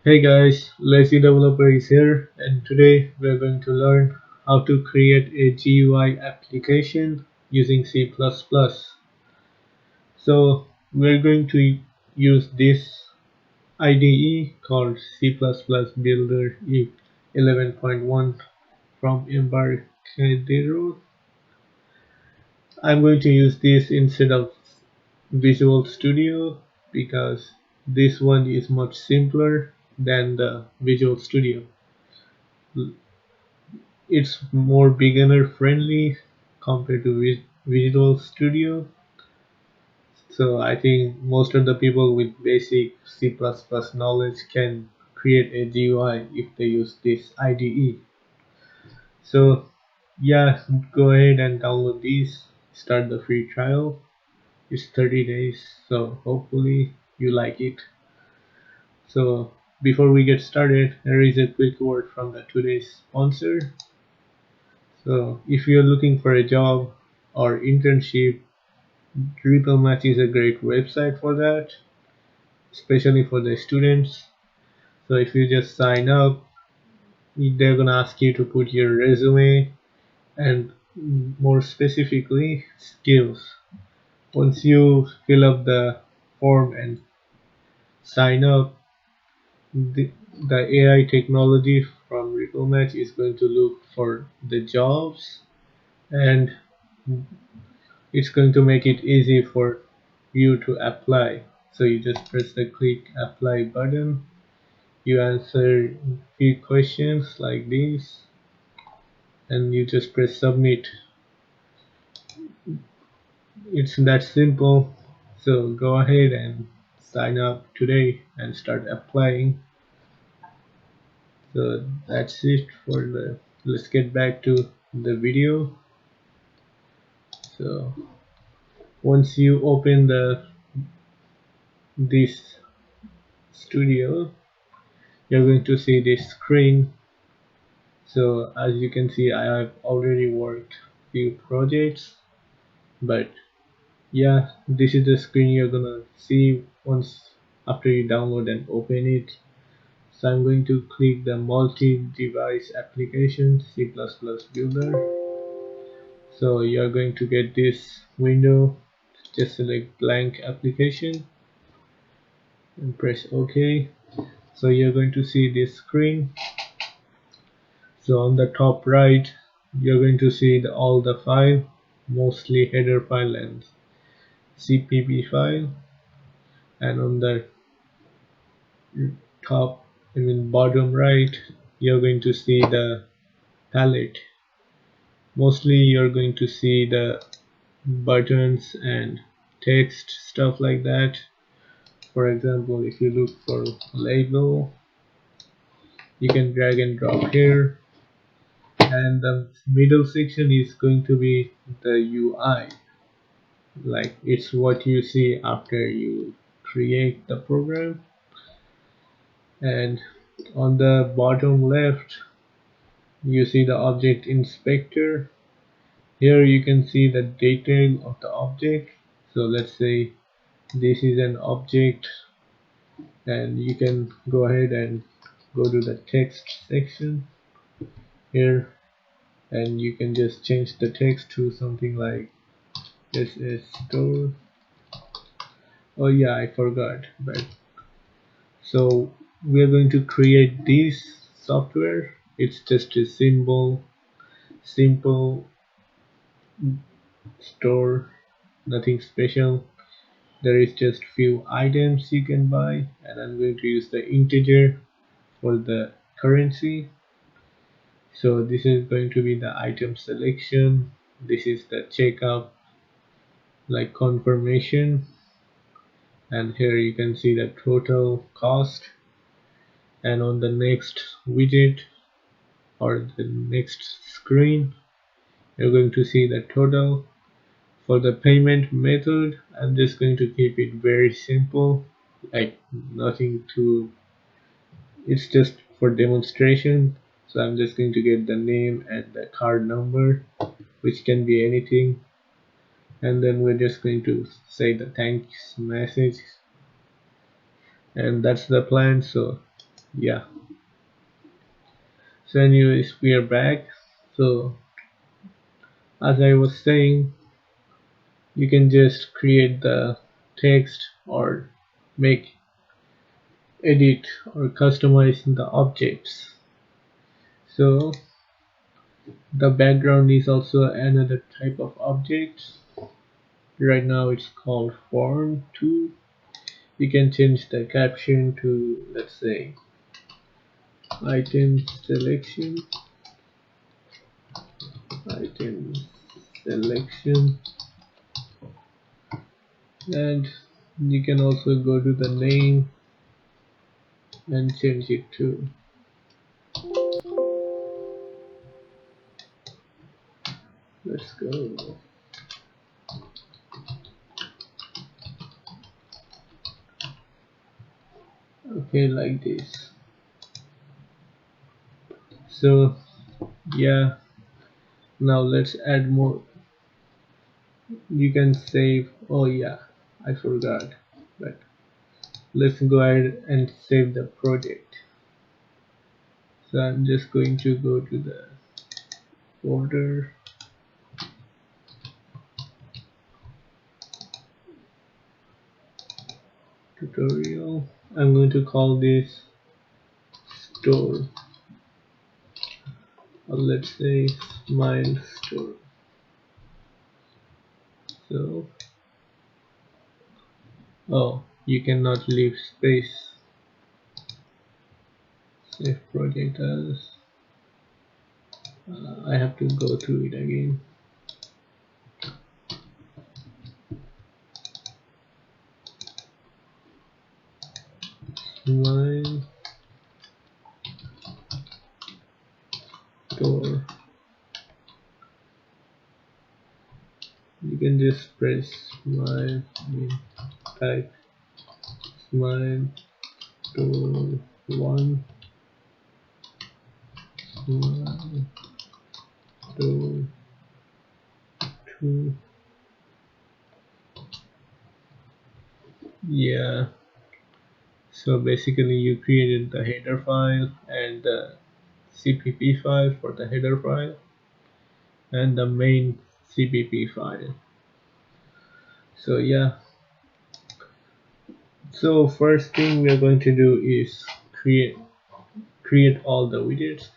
Hey guys, Lazy Developer is here, and today we're going to learn how to create a GUI application using C++. So we're going to use this IDE called C++ Builder 11.1 from Embarcadero. I'm going to use this instead of Visual Studio because this one is much simpler than the Visual Studio. It's more beginner friendly compared to Visual Studio. So I think most of the people with basic C++ knowledge can create a GUI if they use this IDE. So yeah, go ahead and download these. Start the free trial. It's 30 days, so hopefully you like it. So before we get started, here is a quick word from the today's sponsor. So if you're looking for a job or internship, Match is a great website for that, especially for the students. So if you just sign up, they're gonna ask you to put your resume and more specifically skills. Once you fill up the form and sign up, the, the AI technology from Match is going to look for the jobs, and it's going to make it easy for you to apply. So you just press the click apply button, you answer few questions like this, and you just press submit. It's that simple. So go ahead and sign up today and start applying. So that's it for the, let's get back to the video. So once you open this studio, you're going to see this screen. So as you can see, I have already worked few projects, but yeah, this is the screen you're gonna see once after you download and open it. So I'm going to click the multi-device application C++ builder. So you're going to get this window. Just select blank application and press OK. So you're going to see this screen. So on the top right, you're going to see all the file, mostly header file and CPP file, and on the top, bottom right, you're going to see the palette. Mostly you're going to see the buttons and text, stuff like that. For example, if you look for label, you can drag and drop here, and the middle section is going to be the UI, like it's what you see after you create the program. And on the bottom left, you see the object inspector. Here you can see the detail of the object. So let's say this is an object, and you can go ahead and go to the text section here, and you can just change the text to something like this is store. Oh yeah, I forgot, but so we are going to create this software. It's just a simple store, nothing special. There is just few items you can buy, and I'm going to use the integer for the currency. So this is going to be the item selection. This is the checkout, like confirmation, and here you can see the total cost. And on the next widget or the next screen, you're going to see the total. For the payment method, I'm just going to keep it very simple, like nothing too, it's just for demonstration. So I'm just going to get the name and the card number, which can be anything, and then we're just going to say the thanks message, and that's the plan. So Yeah. So anyways, we are back. So as I was saying, you can just create the text or make, edit or customize the objects. So the background is also another type of object. Right now it's called form 2. You can change the caption to, let's say, item selection, item selection, and you can also go to the name and change it to, let's go, okay, like this. So yeah, now let's add more. You can save, oh yeah, I forgot, but let's go ahead and save the project. So I'm just going to go to the folder, tutorial. I'm going to call this store, or let's say smile store. So, oh, you cannot leave space. Save project as, I have to go through it again. Smile store. You can just press smile, type smile store 1, smile store 2. Yeah, so basically you created the header file and the CPP file for the header file and the main CPP file. So yeah, so first thing we are going to do is create all the widgets,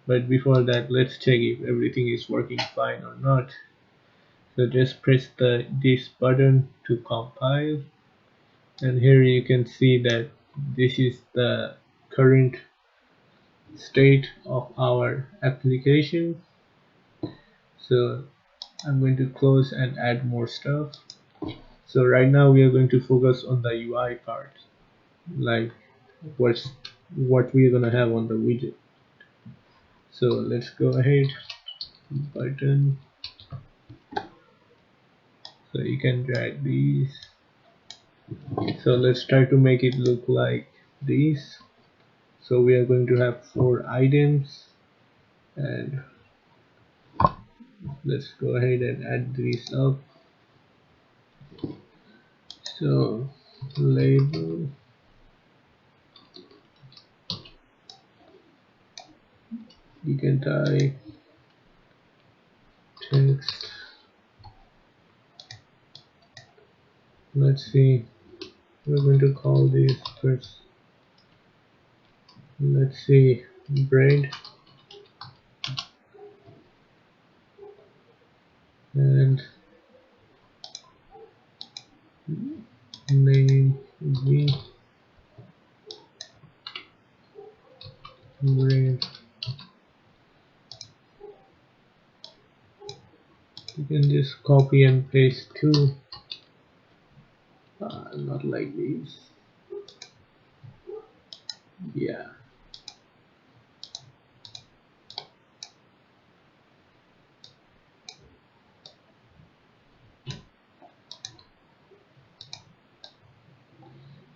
but before that let's check if everything is working fine or not. So just press this button to compile, and here you can see that this is the current state of our application. So I'm going to close and add more stuff. So right now we are going to focus on the UI part, like what's what we're gonna have on the widget. So let's go ahead, button. So you can drag these. So let's try to make it look like this. So we are going to have 4 items, and let's go ahead and add these up. So label, you can type text. Let's see, we're going to call this first. Let's see, bread, and name v bread. You can just copy and paste too. Not like this. Yeah.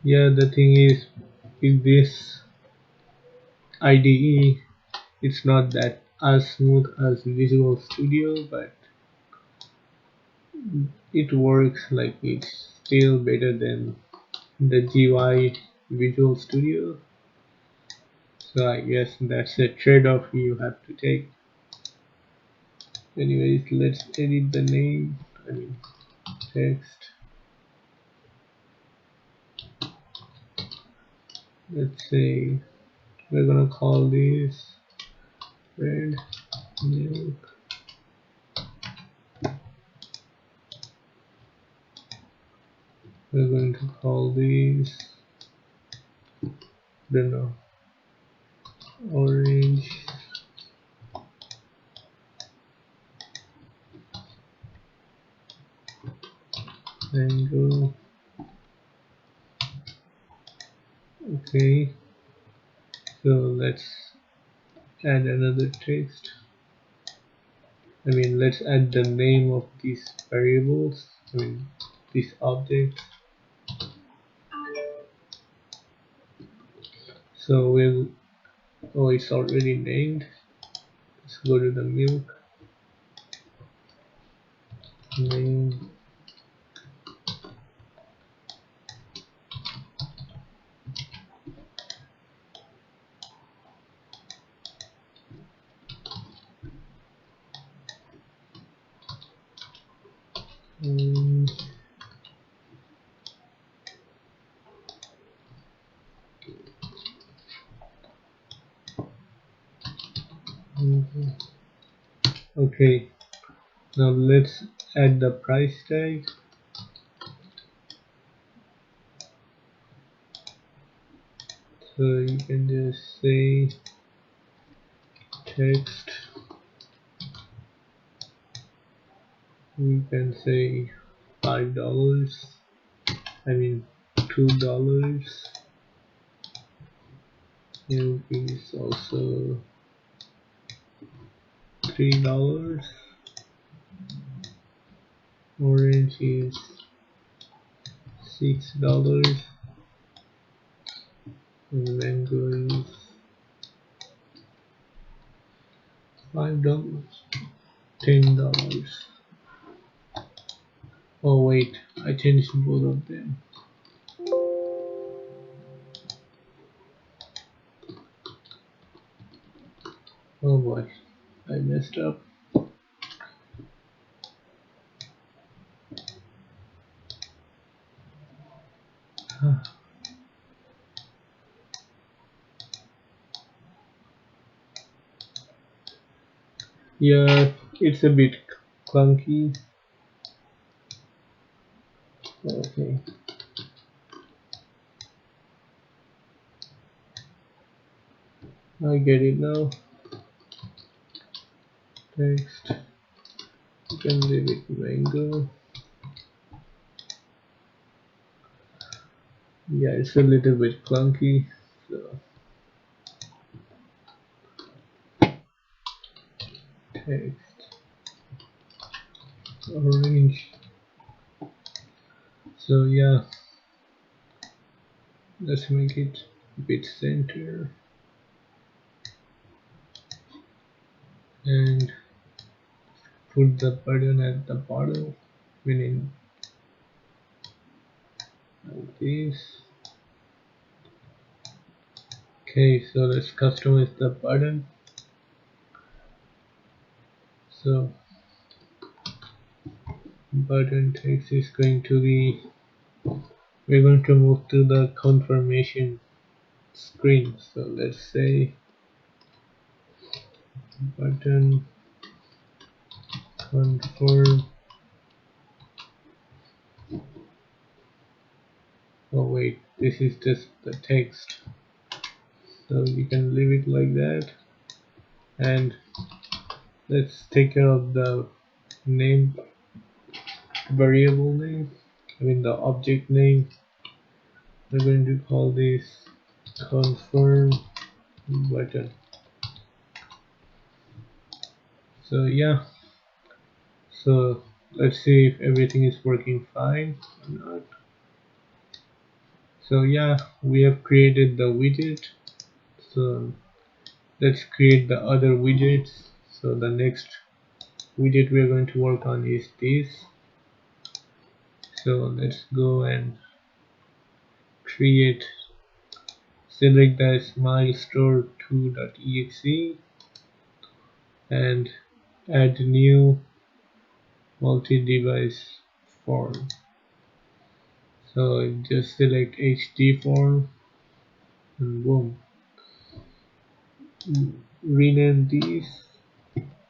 Yeah, the thing is, with this IDE, it's not that as smooth as Visual Studio, but it works, like it's still better than the GUI Visual Studio. So I guess that's a trade-off you have to take. Anyways, let's edit the name. I mean text. Let's say we're gonna call this red milk. We're going to call these, don't know, orange mango. Okay, so let's add another text. I mean, let's add the name of these variables. I mean, these objects. So we'll, oh, it's already named. Let's go to the milk name. Um, okay, now let's add the price tag. So you can just say text. We can say $5. I mean $2. Milk is also $3. Orange is $6. And mango is $5. $10. Oh wait, I changed both of them. Oh boy, I messed up. Yeah, it's a bit clunky. Okay. I get it now. Text. You can leave it mango. Yeah, it's a little bit clunky. So text orange. So yeah, let's make it a bit center and put the button at the bottom, meaning like this. Okay, so let's customize the button. So button text is going to be, we're going to move to the confirmation screen. So let's say button confirm. Oh wait, this is just the text. So you can leave it like that. And let's take care of the name, variable name, I mean the object name. We're going to call this confirm button. So yeah, so let's see if everything is working fine or not. So yeah, we have created the widget. So let's create the other widgets. So the next widget we're going to work on is this. So let's go and create select the smilestore2.exe and add new multi-device form. So just select HD form and boom. Rename these.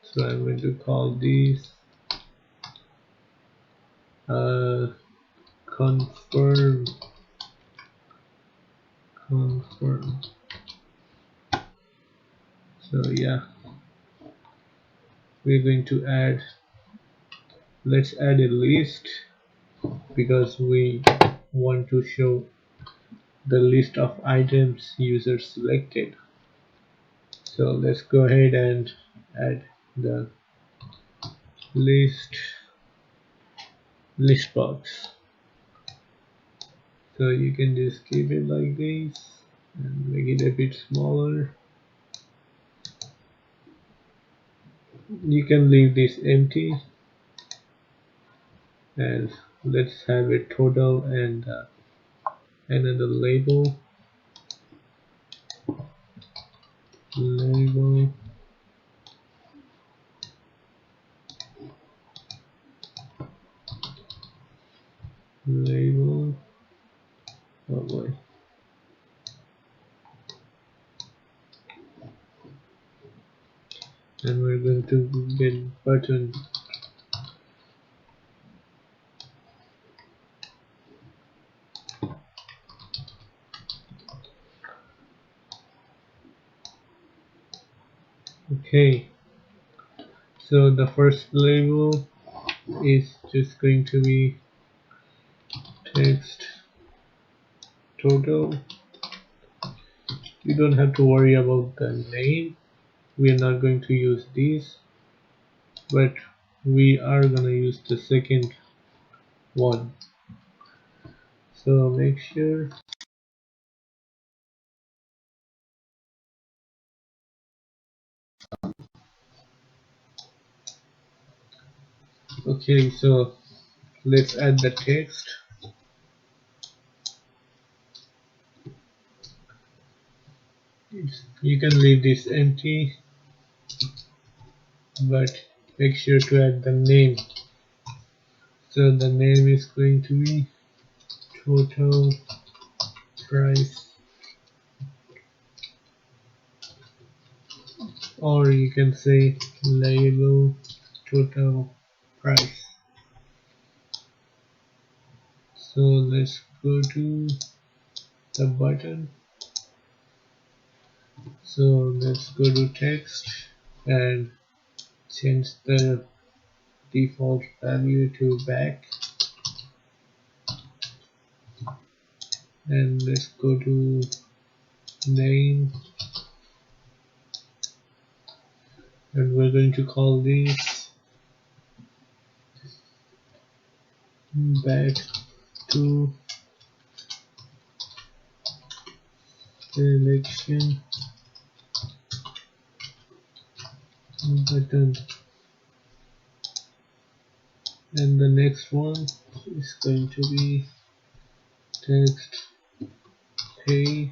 So I'm going to call these confirm. So yeah, we're going to add. Let's add a list because we want to show the list of items user selected. So let's go ahead and add the list box. So you can just keep it like this and make it a bit smaller. You can leave this empty and let's have a total and another label. Label. Oh boy. And we're going to get button. Okay, so the first label is just going to be text total. You don't have to worry about the name. We are not going to use these, but we are gonna use the second one. So make sure. Okay, so let's add the text. You can leave this empty, but make sure to add the name. So the name is going to be total price, or you can say label total price. So let's go to the button. So let's go to text and change the default value to back, and let's go to name, and we're going to call this back to selection button, and the next one is going to be text pay,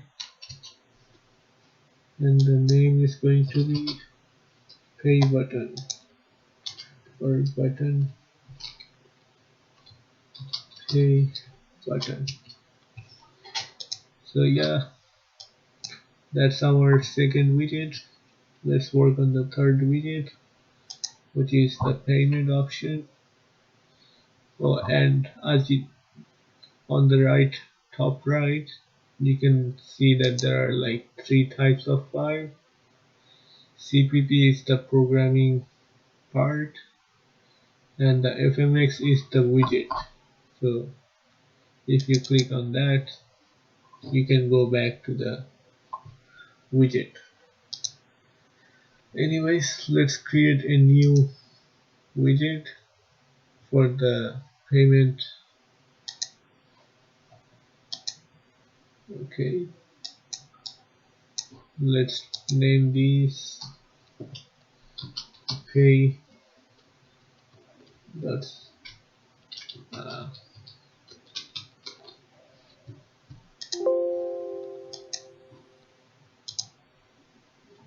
and the name is going to be pay button or button pay button. So yeah, that's our second widget. Let's work on the third widget, which is the payment option. Oh, and as you on the right, top right, you can see that there are like three types of file. CPP is the programming part, and the FMX is the widget. So if you click on that, you can go back to the widget. Anyways, let's create a new widget for the payment. Okay, let's name these pay. That's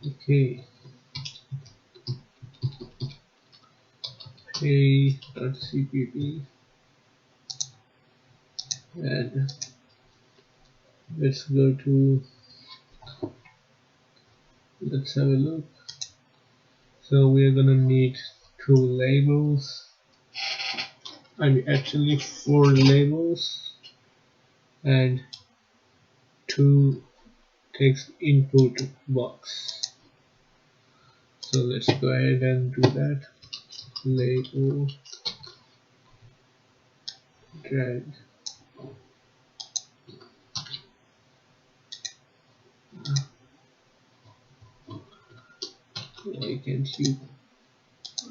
Okay, pay.cpp, and let's go to, let's have a look. So we are gonna need two labels, I mean actually four labels and two text input box. So let's go ahead and do that. Label, drag. Why can't you?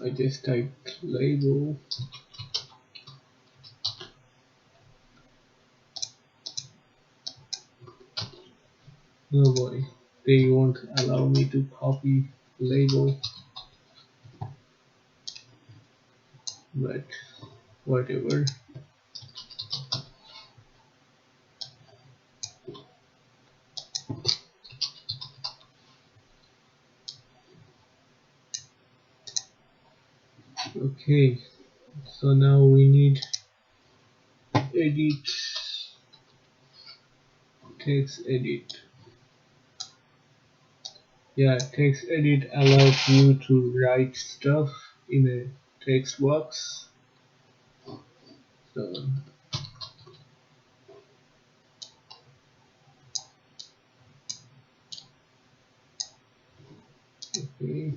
I just typed label. Oh boy, they won't allow me to copy label, but whatever. Okay, so now we need edit, text edit. Yeah, text edit allows you to write stuff in a text box. So okay.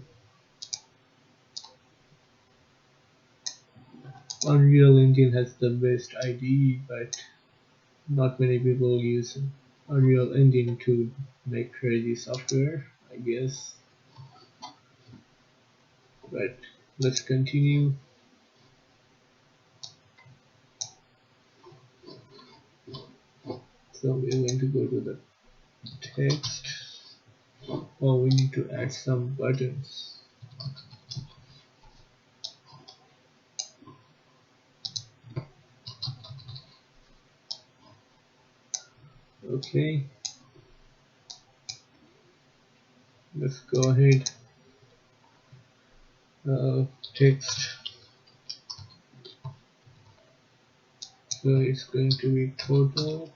Unreal Engine has the best IDE, but not many people use Unreal Engine to make crazy software, I guess. But let's continue. So we're going to go to the text. Oh, we need to add some buttons. Okay. Let's go ahead. Text. So it's going to be total.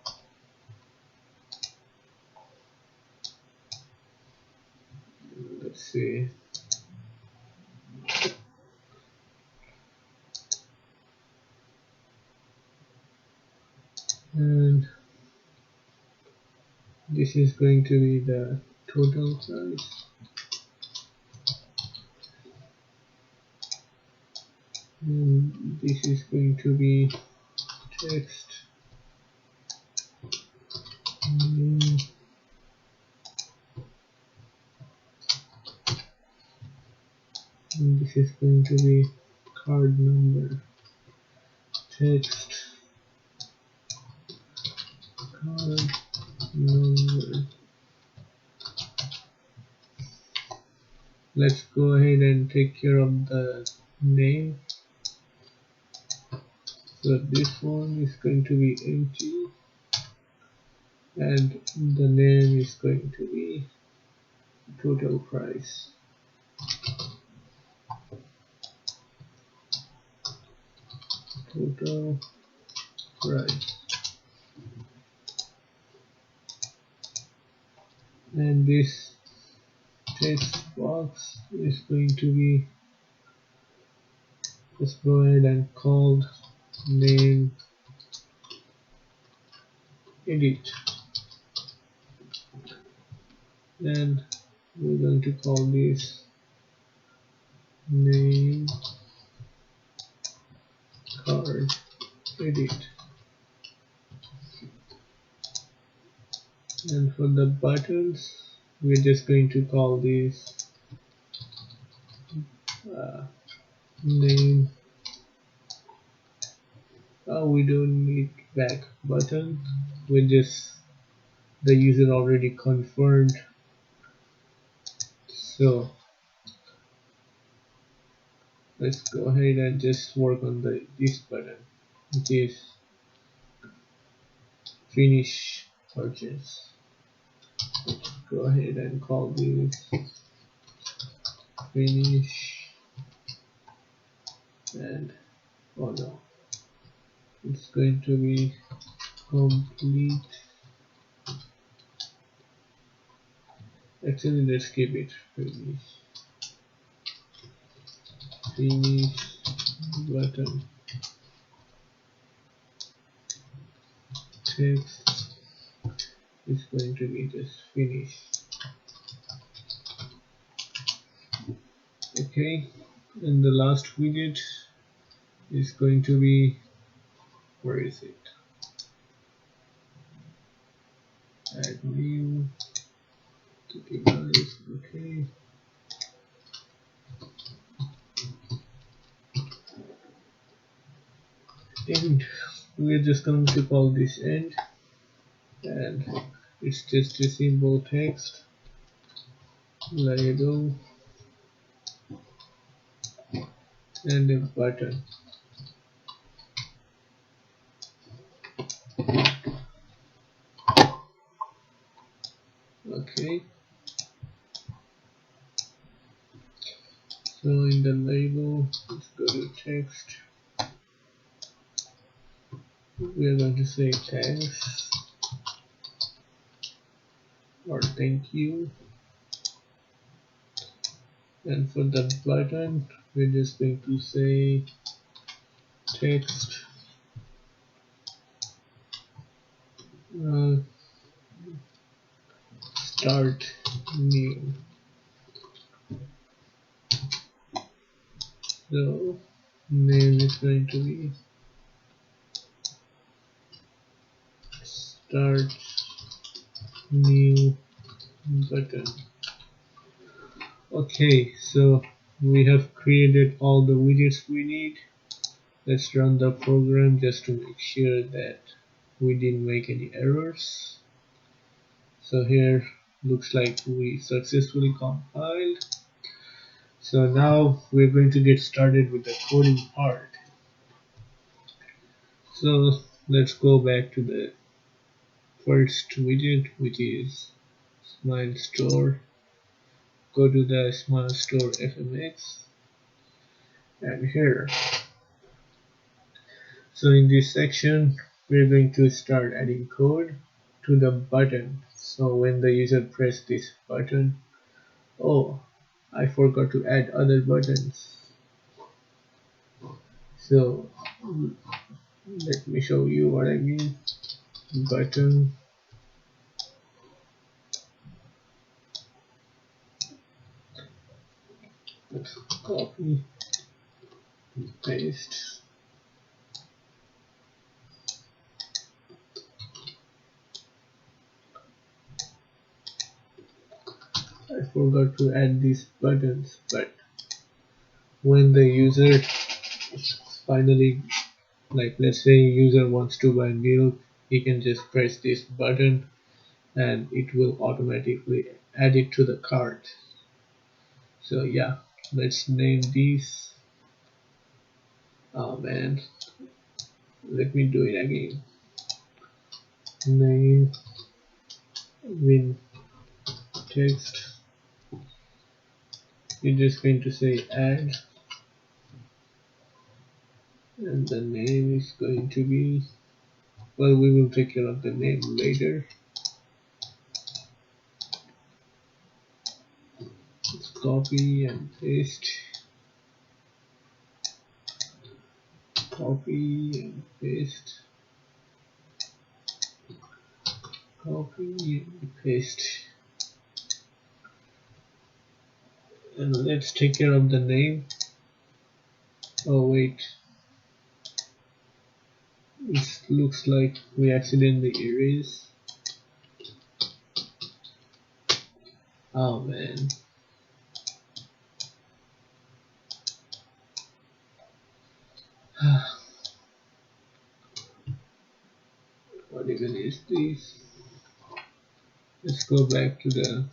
Let's see. And this is going to be the total price. And this is going to be text. And this is going to be card number. Text. Card number. Let's go ahead and take care of the name. So this one is going to be empty, and the name is going to be total price. Total price. And this text box is going to be, let's go ahead and call name edit, and we're going to call this name card edit. And for the buttons, we're just going to call these name. We don't need back button. We just, the user already confirmed. So let's go ahead and just work on this button, which is finish purchase. Let's go ahead and call this finish, and oh no, it's going to be complete. Actually, let's keep it finish button text is going to be just finish. Okay, and the last widget is going to be, where is it? Add new to device. Okay, and we're just going to call this end, and it's just a simple text label and a button. Okay, so in the label, let's go to text. We are going to say thanks or thank you, and for the button, we're just going to say text start new. So name is going to be start new button. Okay, so we have created all the widgets we need. Let's run the program just to make sure that we didn't make any errors. So here looks like we successfully compiled. So now we're going to get started with the coding part. So let's go back to the first widget, which is Smile Store. Go to the Smile Store FMX, and here. So in this section, we're going to start adding code to the button. So when the user press this button, oh, I forgot to add other buttons. So let me show you what I mean. Button, let's copy, paste. I forgot to add these buttons, but when the user finally, like let's say user wants to buy milk, he can just press this button and it will automatically add it to the cart. So yeah, let's name these. Oh man, let me do it again. Name with text. You're just going to say add, and the name is going to be, well, we will take care of the name later. Let's copy and paste. Copy and paste. Copy and paste. And let's take care of the name. Oh wait, it looks like we accidentally erased. Oh man. What even is this? Let's go back to the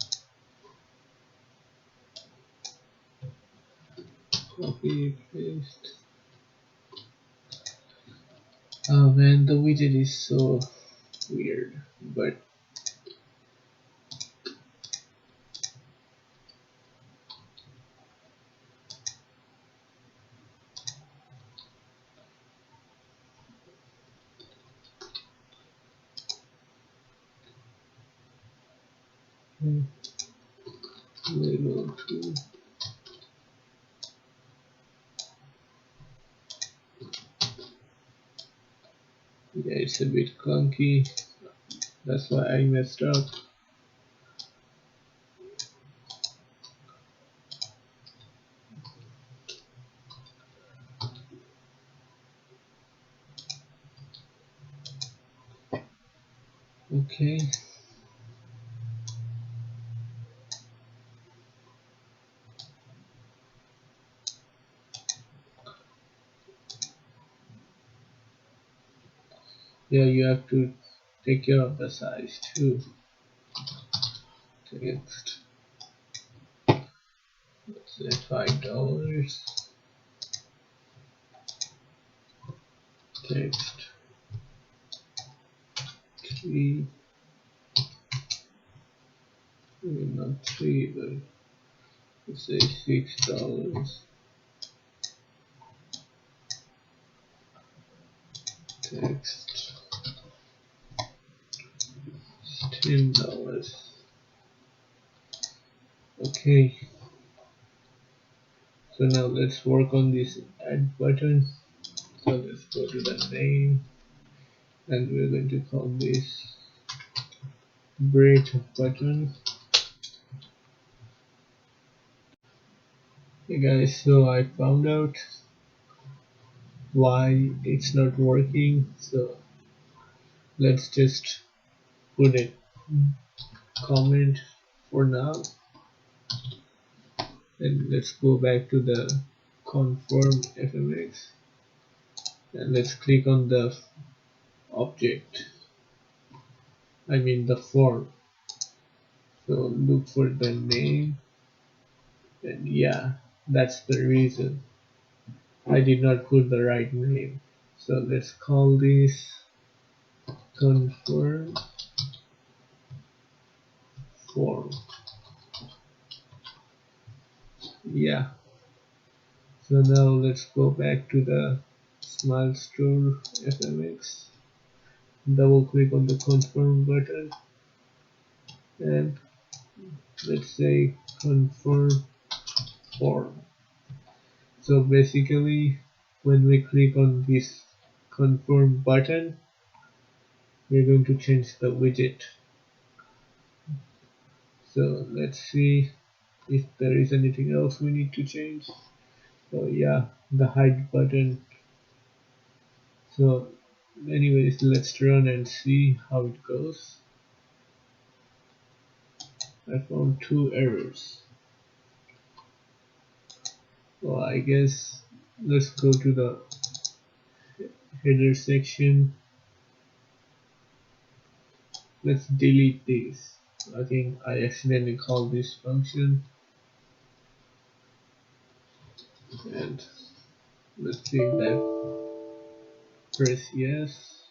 copy paste. Oh man, the widget is so weird, but Hmm, label 2. Yeah, it's a bit clunky. That's why I messed up. Okay. Yeah, you have to take care of the size too. Text. Let's say $5. Text 3. Maybe not 3, but let's say $6. Text $10. Okay. So now let's work on this add button. So let's go to the name and we're going to call this break button. Hey guys, so I found out why it's not working. So let's just put a comment for now and let's go back to the confirm fmx and let's click on the object, I mean the form. So look for the name, and yeah, that's the reason I did not put the right name. So let's call this confirm form. Yeah, so now let's go back to the Smile Store fmx, double click on the confirm button and let's say confirm form. So basically when we click on this confirm button, we're going to change the widget. So let's see if there is anything else we need to change. So yeah, the hide button. So anyways, let's run and see how it goes. I found 2 errors. Well, I guess let's go to the header section. Let's delete this. I think I accidentally called this function, and let's see that. Press yes,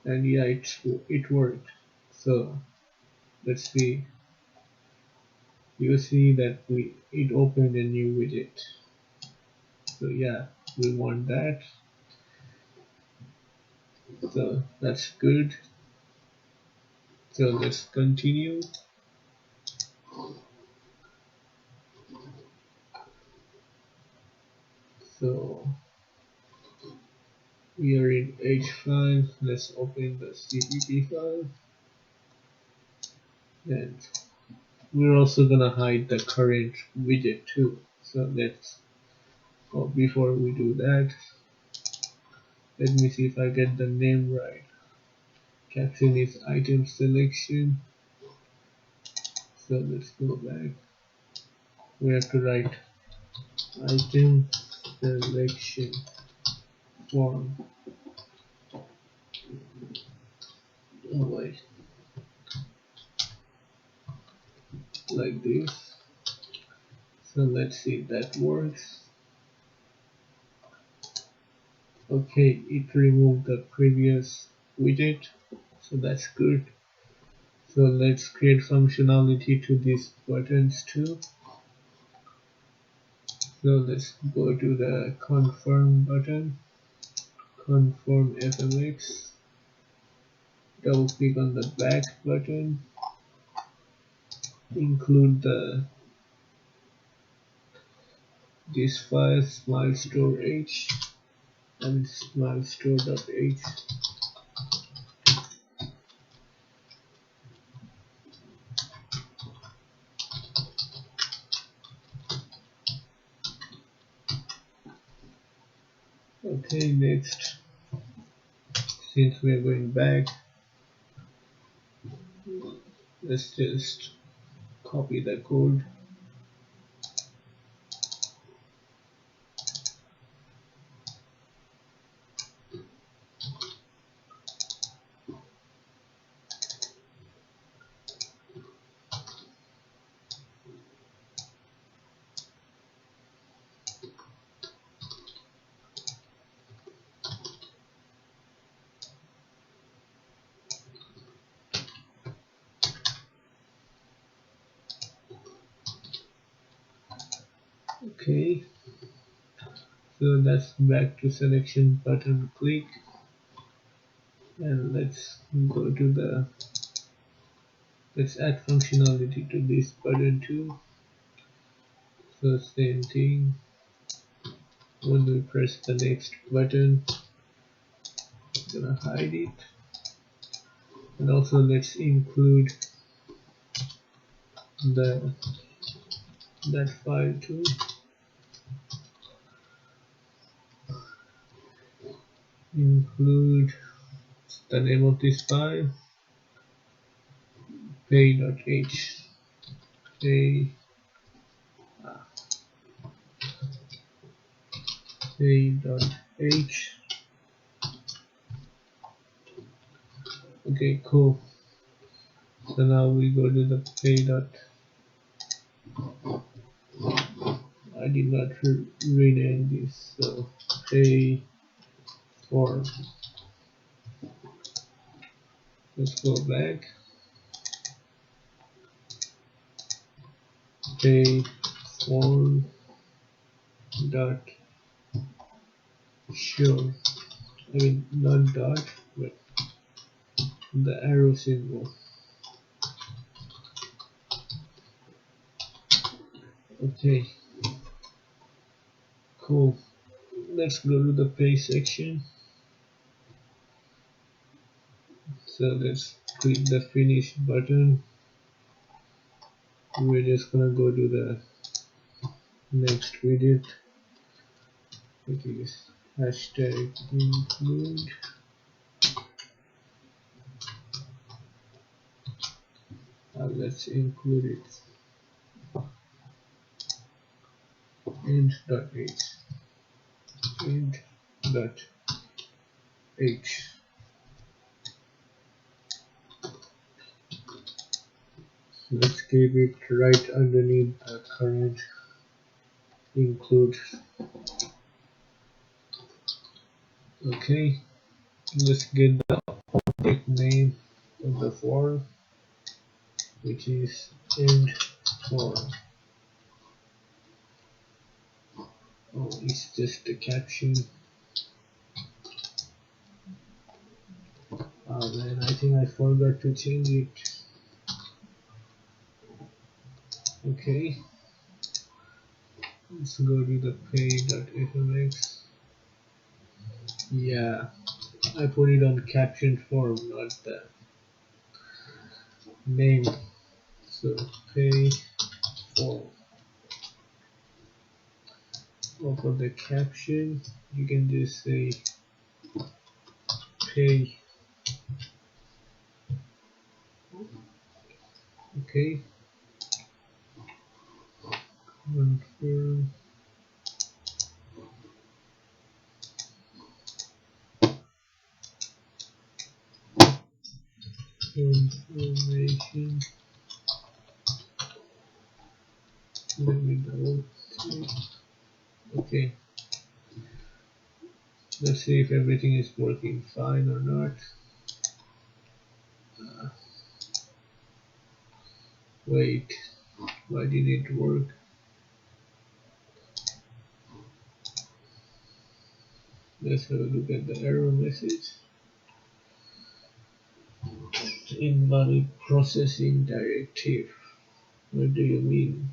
and yeah, it worked. So let's see. You see that it opened a new widget. So yeah, we want that. So that's good. So let's continue. So we are in H5. Let's open the CPP file, and we're also gonna hide the current widget too. So let's, oh, before we do that, let me see if I get the name right. Caption is item selection. So let's go back. We have to write item selection form. Oh wait, like this. So let's see if that works. Okay, it removed the previous widget, so that's good. So let's create functionality to these buttons too. So let's go to the confirm button, confirm fmx, double click on the back button, include the this file smile store h and smile store.h. Okay, next, since we are going back, let's just copy the code. Okay, so that's back to selection button click, and let's add functionality to this button too. So same thing, when we press the next button, I'm gonna hide it, and also let's include the that file too. Include the name of this file, pay.h. Pay, pay.h. Okay, cool. So now we go to the pay. I did not rename this, so pay form. Let's go back. Pay form dot show. I mean not dot, but the arrow symbol. Okay, cool. Let's go to the pay section. So let's click the finish button. We're just gonna go to the next widget, which is hashtag include. Let's include it. Int.h. Int.h. Let's keep it right underneath the current include. Okay, let's get the object name of the form, which is end form. Oh, it's just the caption. Oh man, I think I forgot to change it. Okay, let's go to the pay.fmx. Yeah, I put it on caption form, not the name. So pay form. Or for the caption, you can just say pay. Okay. Confirm. Information. Let me double check. Okay. Let's see if everything is working fine or not. Wait, why did it work? Let's have a look at the error message. In my processing directive. What do you mean?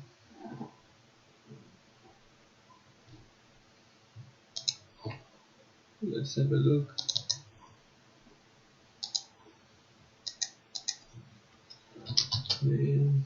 Let's have a look. Then,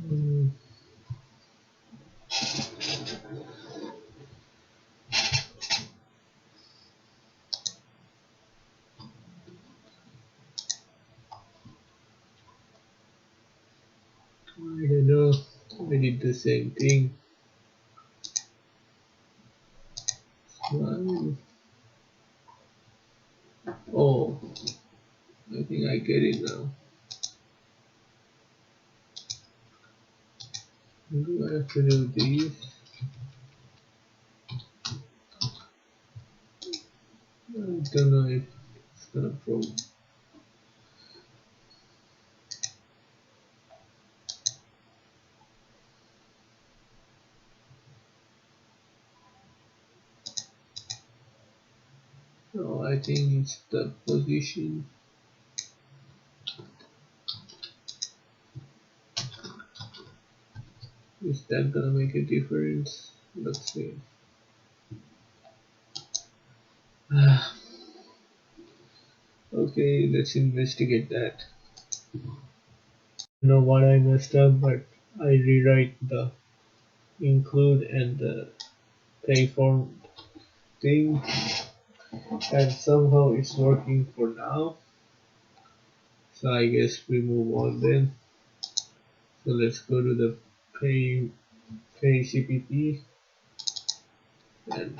mm, I don't know. We did the same thing. Smile. Oh, I think I get it now. Do I have to do these? I don't know if it's gonna prove. No, I think it's the position. Is that gonna make a difference? Let's see. Okay, let's investigate that. You know what I messed up, but I rewrite the include and the pay form thing, and somehow it's working for now. So I guess we move on then. So let's go to the pay CPP and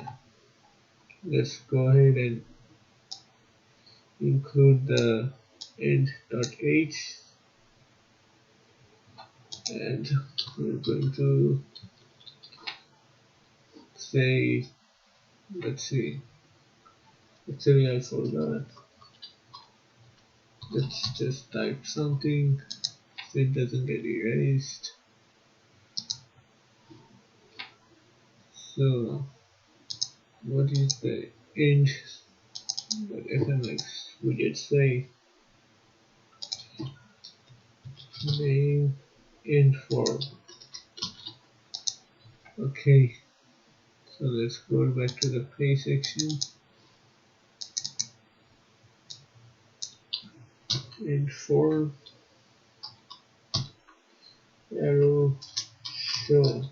let's go ahead and include the end.h, and we're going to say, let's see, actually I forgot. Let's just type something so it doesn't get erased. So what is the end.fmx? We just say name end form. Okay, so let's go back to the pay section. End form arrow show.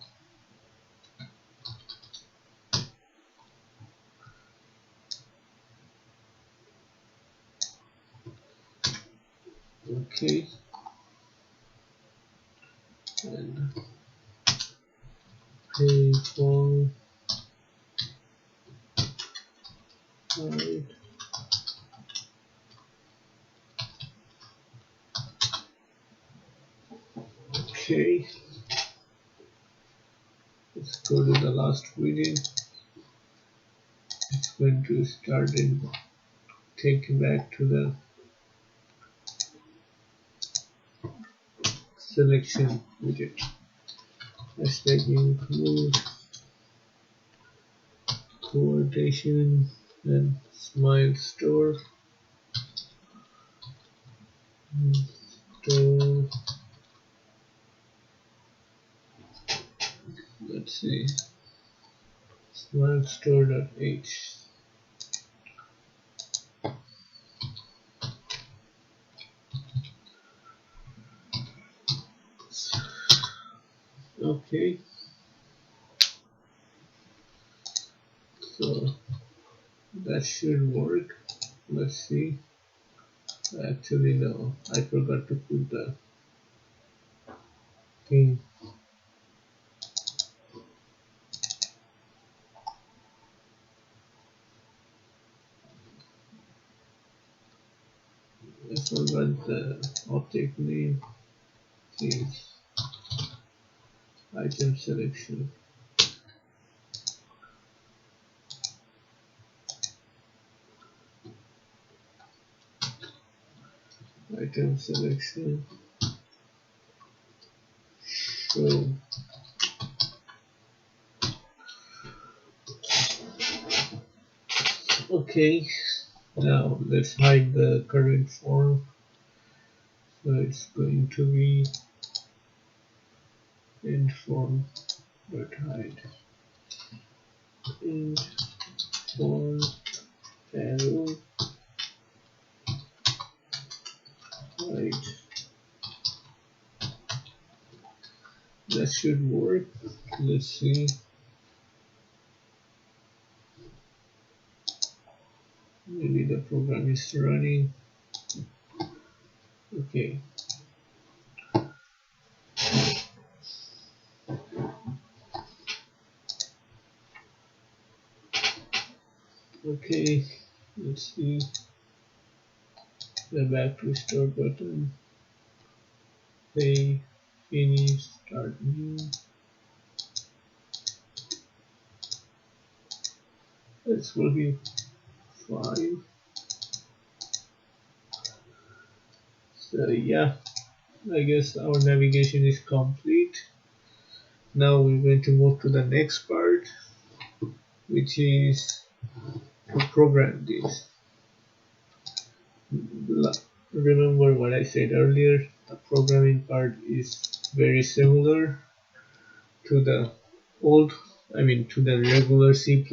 Okay, and pay form hide. Okay, let's go to the last video. It's going to start and take you back to the selection widget. Hashtag include quotation and smile store. Store. Let's see. Smile store.h. Okay, so that should work. Let's see. Actually, no, I forgot to put the thing. I forgot the object name is item selection. Item selection. Show. Okay, now let's hide the current form. So it's going to be end form dot hide end form arrow hide. That should work. Let's see. Maybe the program is running. Okay. Okay. Let's see. The back to start button. Play, finish, start new. It's working fine. So yeah, I guess our navigation is complete. Now we're going to move to the next part, which is to program this. Remember what I said earlier, the programming part is very similar to the to the regular C++.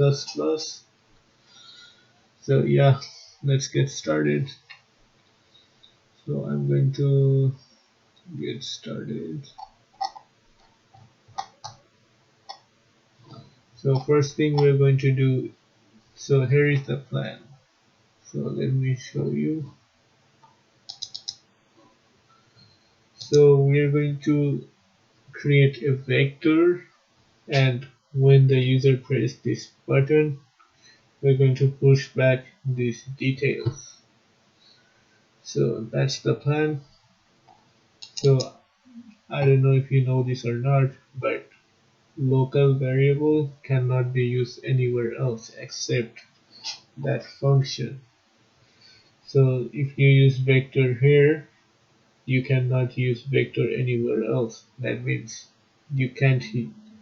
So yeah, let's get started. So I'm going to get started. So first thing we're going to do, so here is the plan. So let me show you. So we're going to create a vector, and when the user presses this button, we're going to push back these details. So that's the plan. So I don't know if you know this or not, but local variable cannot be used anywhere else except that function. So if you use vector here, you cannot use vector anywhere else. That means you can't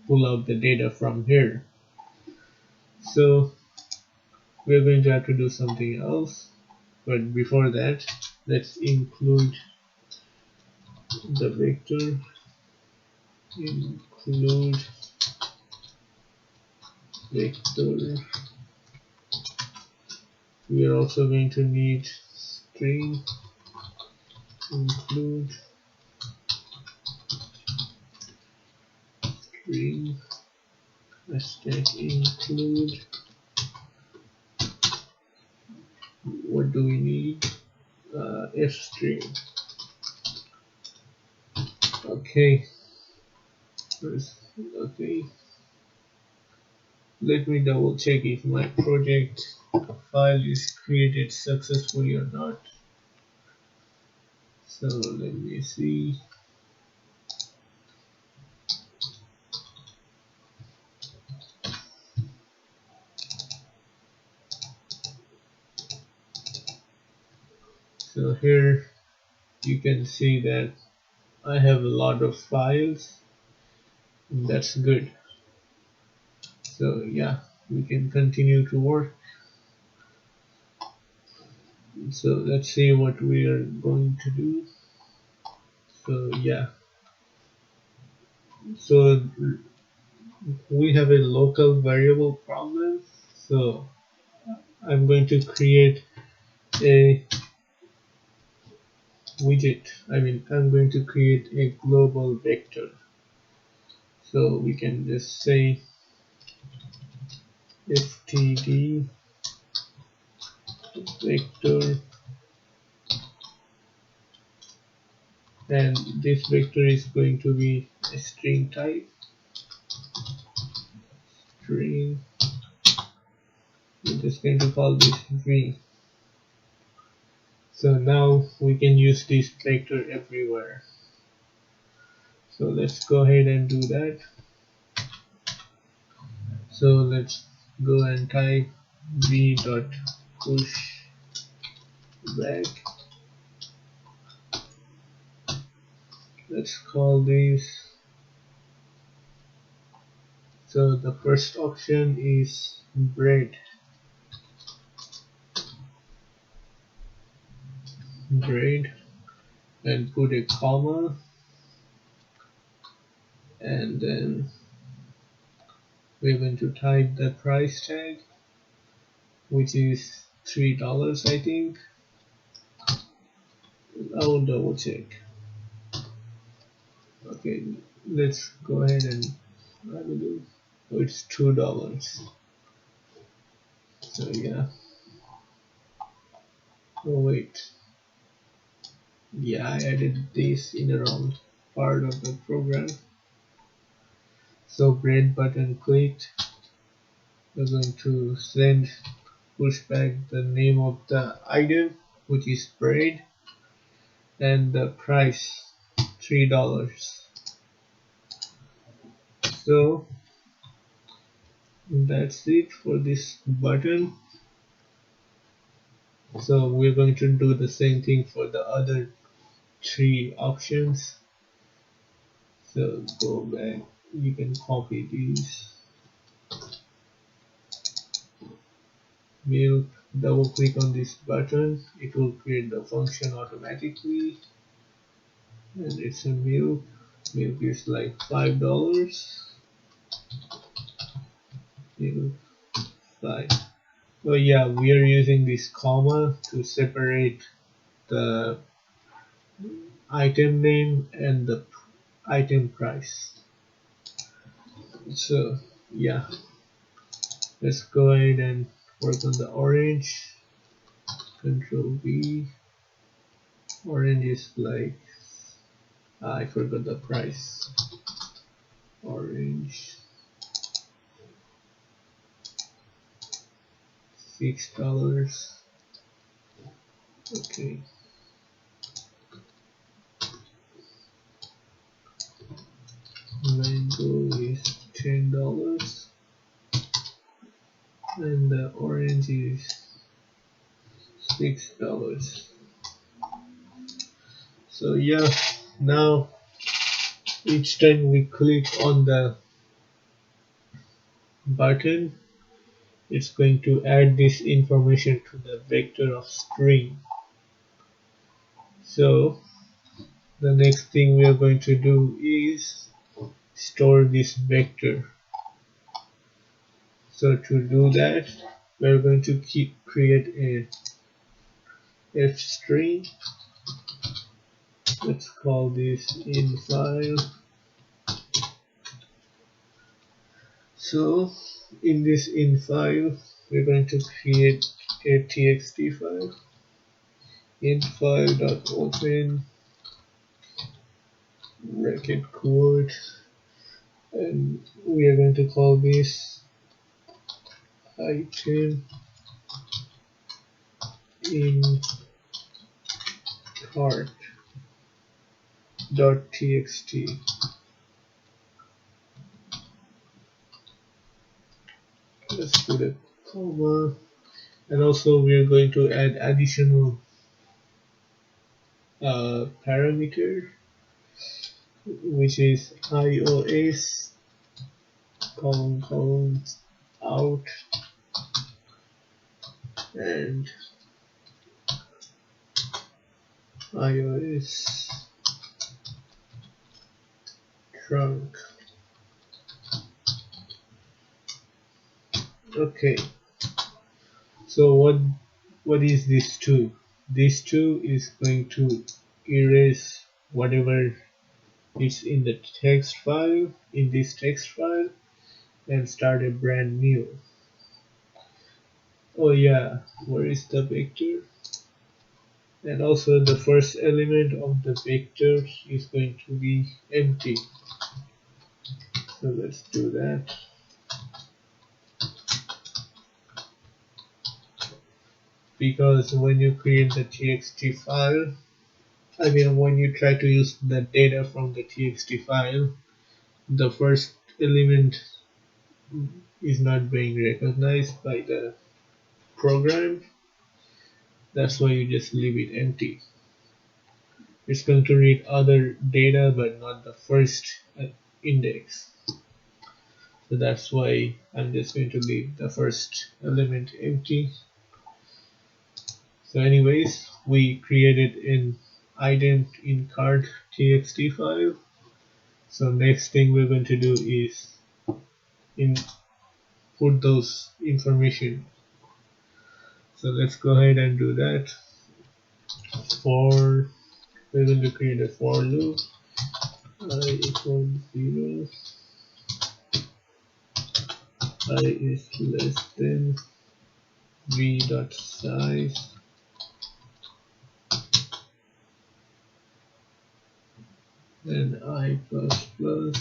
pull out the data from here. So we're going to have to do something else, but before that, let's include the vector. Include vector. We are also going to need string. Include string. Hashtag include. What do we need? F string. Okay. Okay. Let me double check if my project file is created successfully or not. So let me see. So here you can see that I have a lot of files. That's good. So yeah, we can continue to work. So let's see what we are going to do. So yeah, so we have a local variable problem. So I'm going to create a widget. I'm going to create a global vector. So we can just say std vector, and this vector is going to be a string type. String. We're just going to call this v. So now we can use this vector everywhere. So let's go ahead and do that. So let's go and type v.push back. Let's call this. So the first option is bread, and put a comma, and then we're going to type the price tag, which is $3, I think. I'll double check. Okay, let's go ahead and oh, it's $2. So yeah. Oh wait. Yeah, I added this in the wrong part of the program. So bread button clicked. We're going to push back the name of the item, which is bread, and the price $3. So that's it for this button. So we're going to do the same thing for the other 3 options. So go back, you can copy these. Milk, double click on this button, it will create the function automatically, and it's a milk. Milk is like $5. Milk 5. So yeah, we are using this comma to separate the item name and the item price. So yeah, let's go ahead and work on the orange. Control V. Orange is like, I forgot the price. Orange, $6. Okay. Mango is $10, and the orange is $6. So yeah, now each time we click on the button, it's going to add this information to the vector of string. So the next thing we are going to do is store this vector. So to do that, we're going to create a f string. Let's call this in file. So in this in file, we're going to create a txt file. In file.open bracket quote, and we are going to call this item in cart.txt. Let's put a comma, and also we are going to add additional parameter, which is iOS colon out and iOS trunk. Okay, so what is this 2? This 2 is going to erase whatever is in the text file, in this text file, and start a brand new. Oh yeah, where is the vector? And also the first element of the vector is going to be empty. So let's do that. Because when you create the txt file, I mean, when you try to use the data from the txt file, the first element is not being recognized by the program. That's why you just leave it empty. It's going to read other data but not the first index. So that's why I'm just going to leave the first element empty. So anyways, we created an ident in card txt file. So next thing we're going to do is put those information. So let's go ahead and do that. For we're going to create a for loop I equals 0, I is less than v dot size and I plus plus,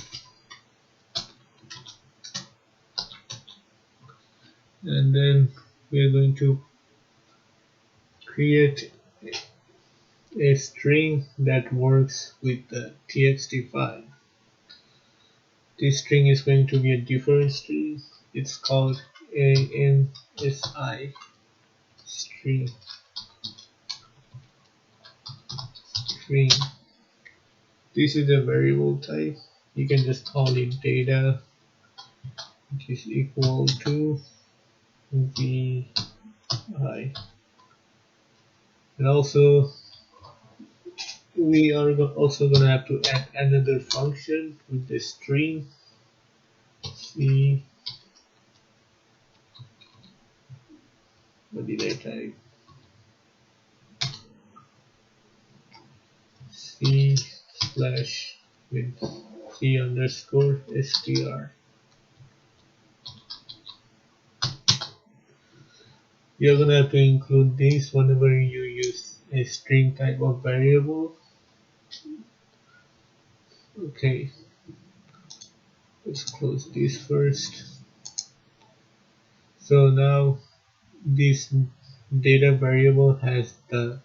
and then we're going to create a string that works with the txt file. This string is going to be a different string. It's called ANSI string. This is a variable type. You can just call it data, which is equal to vi. And also we are also going to have to add another function with the string. C, what did I type? C slash with C underscore str. You're going to have to include this whenever you use a string type of variable. Okay, let's close this first. So now this data variable has the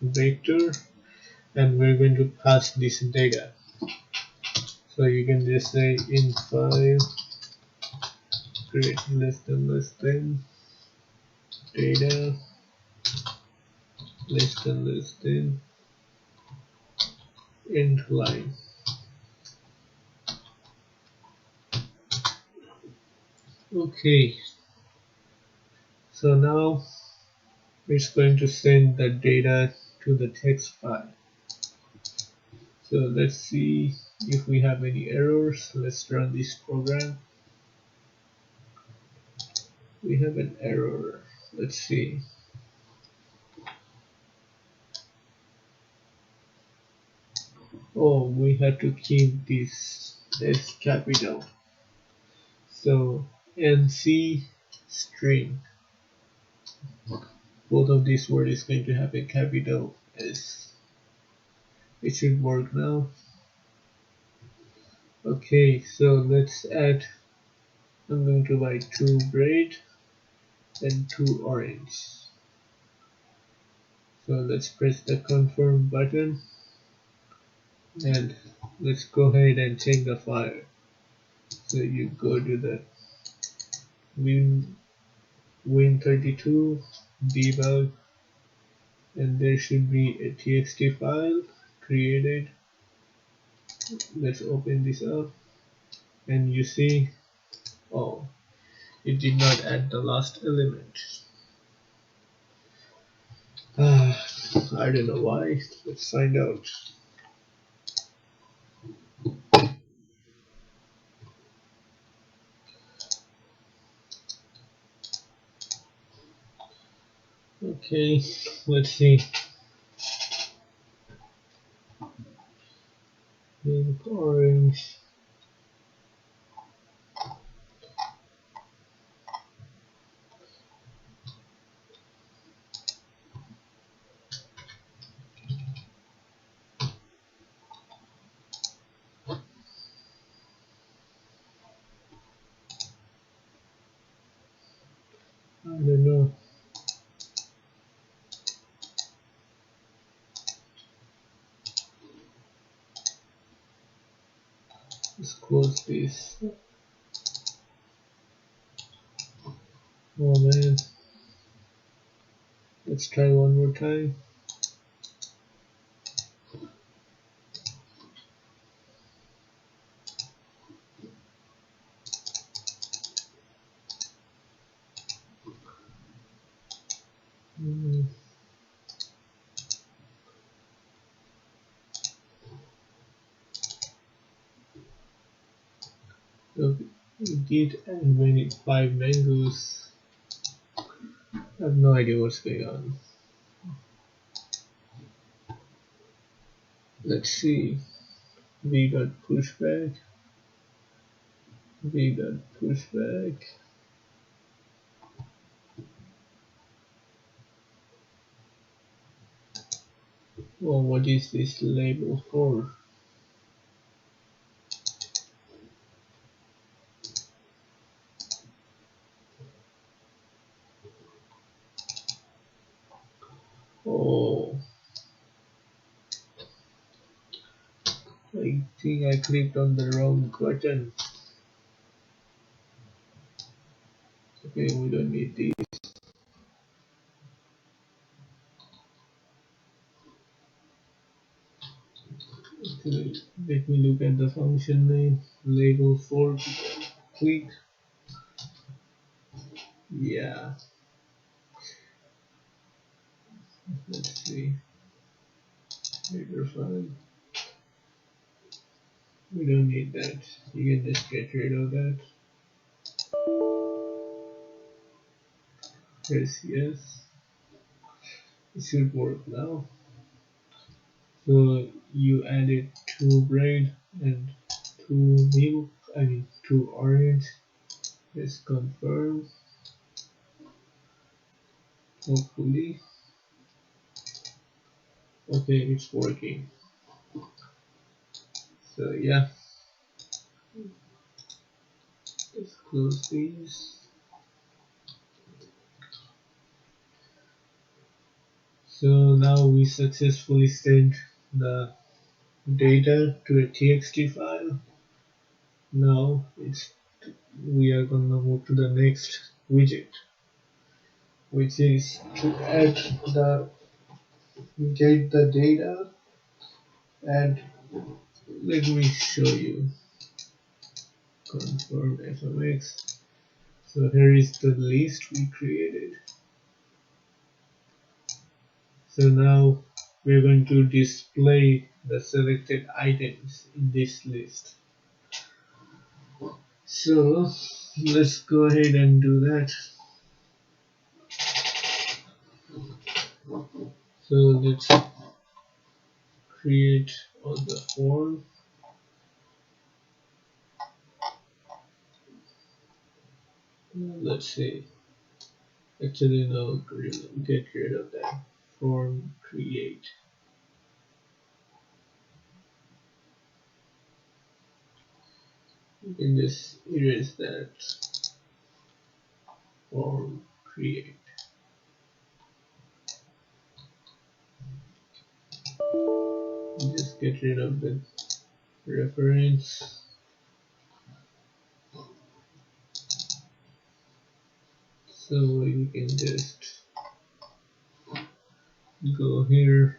vector and we're going to pass this data. So you can just say int file greater less than data less than int line. Okay, so now it's going to send the data to the text file. So let's see if we have any errors. Let's run this program. We have an error. Let's see. Oh, we have to keep this as capital. So NC string. Both of these words is going to have a capital S. It should work now. Okay, so let's add. I'm going to buy 2 bread and 2 orange. So let's press the confirm button and let's go ahead and check the file. So you go to the win32 debug and there should be a txt file created. Let's open this up and you see, oh, it did not add the last element. I don't know why. Let's find out. Okay, let's see. Pink, orange. I don't know. Let's close this. Oh man, let's try one more time. Mm, so we did and we need 5 mangoes. I have no idea what's going on. Let's see. We got pushback. We got pushback. Well, what is this label for? Oh, I think I clicked on the wrong button. Okay, we don't need these. Okay, let me look at the function name. Label for click. Yeah, let's see. Header file. We don't need that. You can just get rid of that. Yes. It should work now. So you added 2 bread and 2 milk, 2 orange. Let's confirm. Hopefully. Okay, it's working. So yeah, let's close these. So now we successfully sent the data to a txt file. Now we are gonna move to the next widget, which is to add the get the data, and let me show you. Confirm fmx. So here is the list we created. So now we're going to display the selected items in this list. So let's go ahead and do that. So let's create on the form. Let's see. Actually, no, get rid of that. Form create. You can just erase that. Form create. Just get rid of the reference. So you can just go here.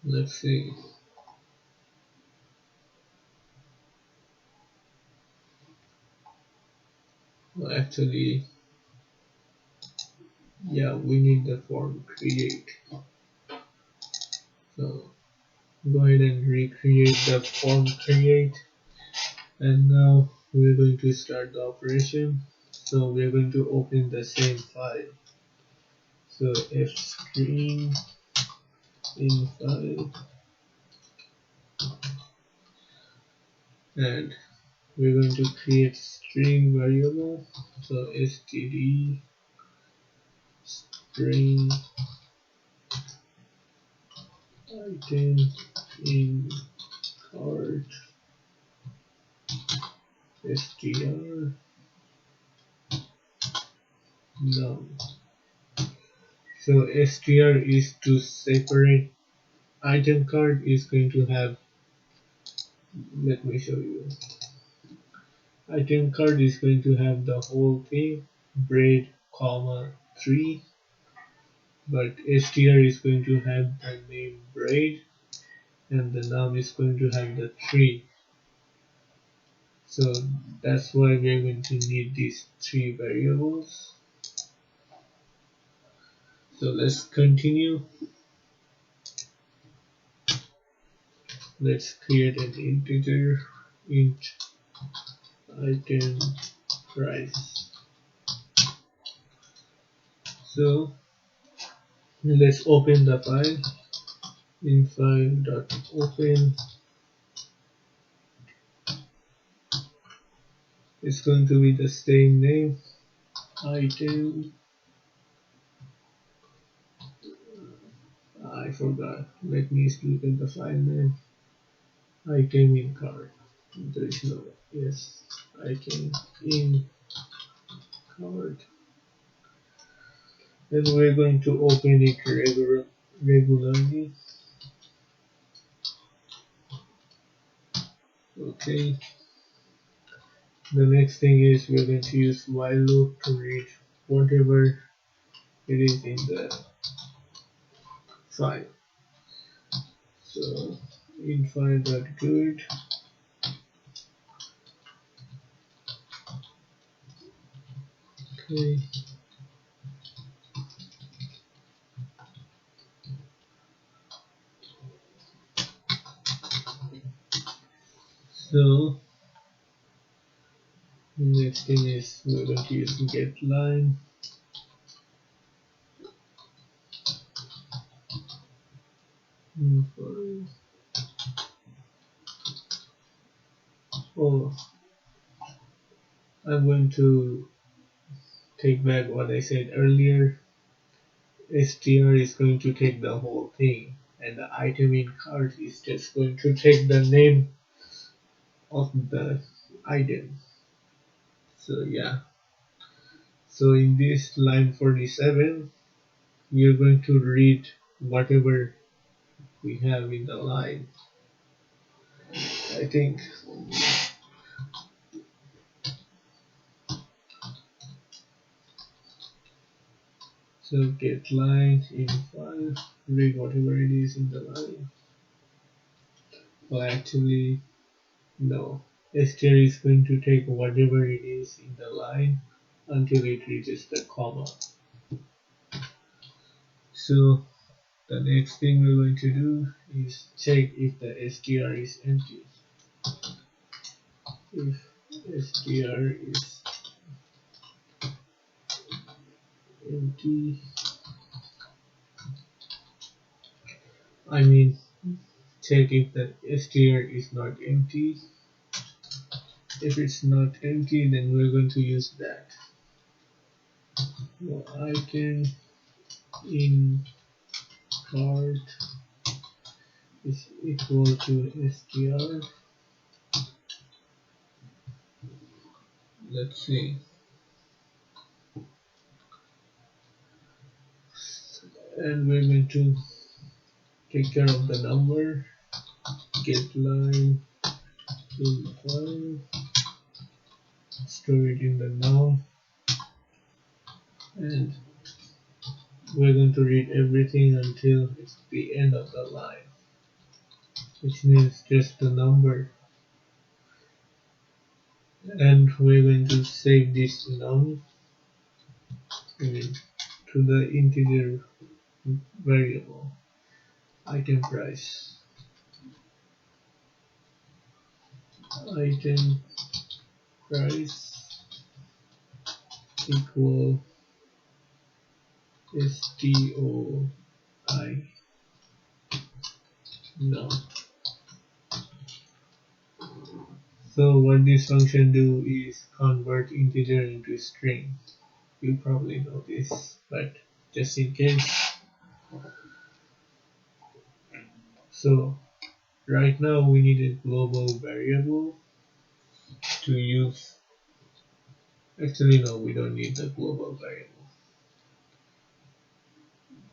Let's see. Well, actually, yeah, we need the form create. So go ahead and recreate the form create, and now we're going to start the operation. So we're going to open the same file. So fstring in file, and we're going to create string variable. So std string item in cart. str num. So str is to separate. Item card is going to have, let me show you. Item card is going to have the whole thing, braid, comma, 3, but str is going to have the name braid and the num is going to have the 3. So that's why we're going to need these 3 variables. So let's continue. Let's create an integer int item price. So let's open the file. In file.open, it's going to be the same name, item. I forgot. Let me look at the file name. Item in cart. There is no, yes, item in cart. And we're going to open it regularly. Okay. The next thing is we're going to use while loop to read whatever it is in the file. So in file.good, okay. So next thing is we're going to use get line. Oh, I'm going to take back what I said earlier. str is going to take the whole thing, and the item in cart is just going to take the name of the item. So yeah. So in this line 47, we are going to read whatever we have in the line. I think so. Get line in file, read whatever it is in the line. Well, actually, no. str is going to take whatever it is in the line until it reaches the comma. So the next thing we're going to do is check if the str is empty. If str is empty, I mean check if the str is not empty. If it's not empty, then we're going to use that. So item in cart is equal to str. Let's see. And we're going to take care of the number. Get line in file. Store it in the num. And we're going to read everything until it's the end of the line, which means just the number. And we're going to save this num to the integer variable item price. Item price equal stoi num. So what this function do is convert integer into string. You probably know this, but just in case. So right now we need a global variable to use. Actually, no, we don't need the global variable.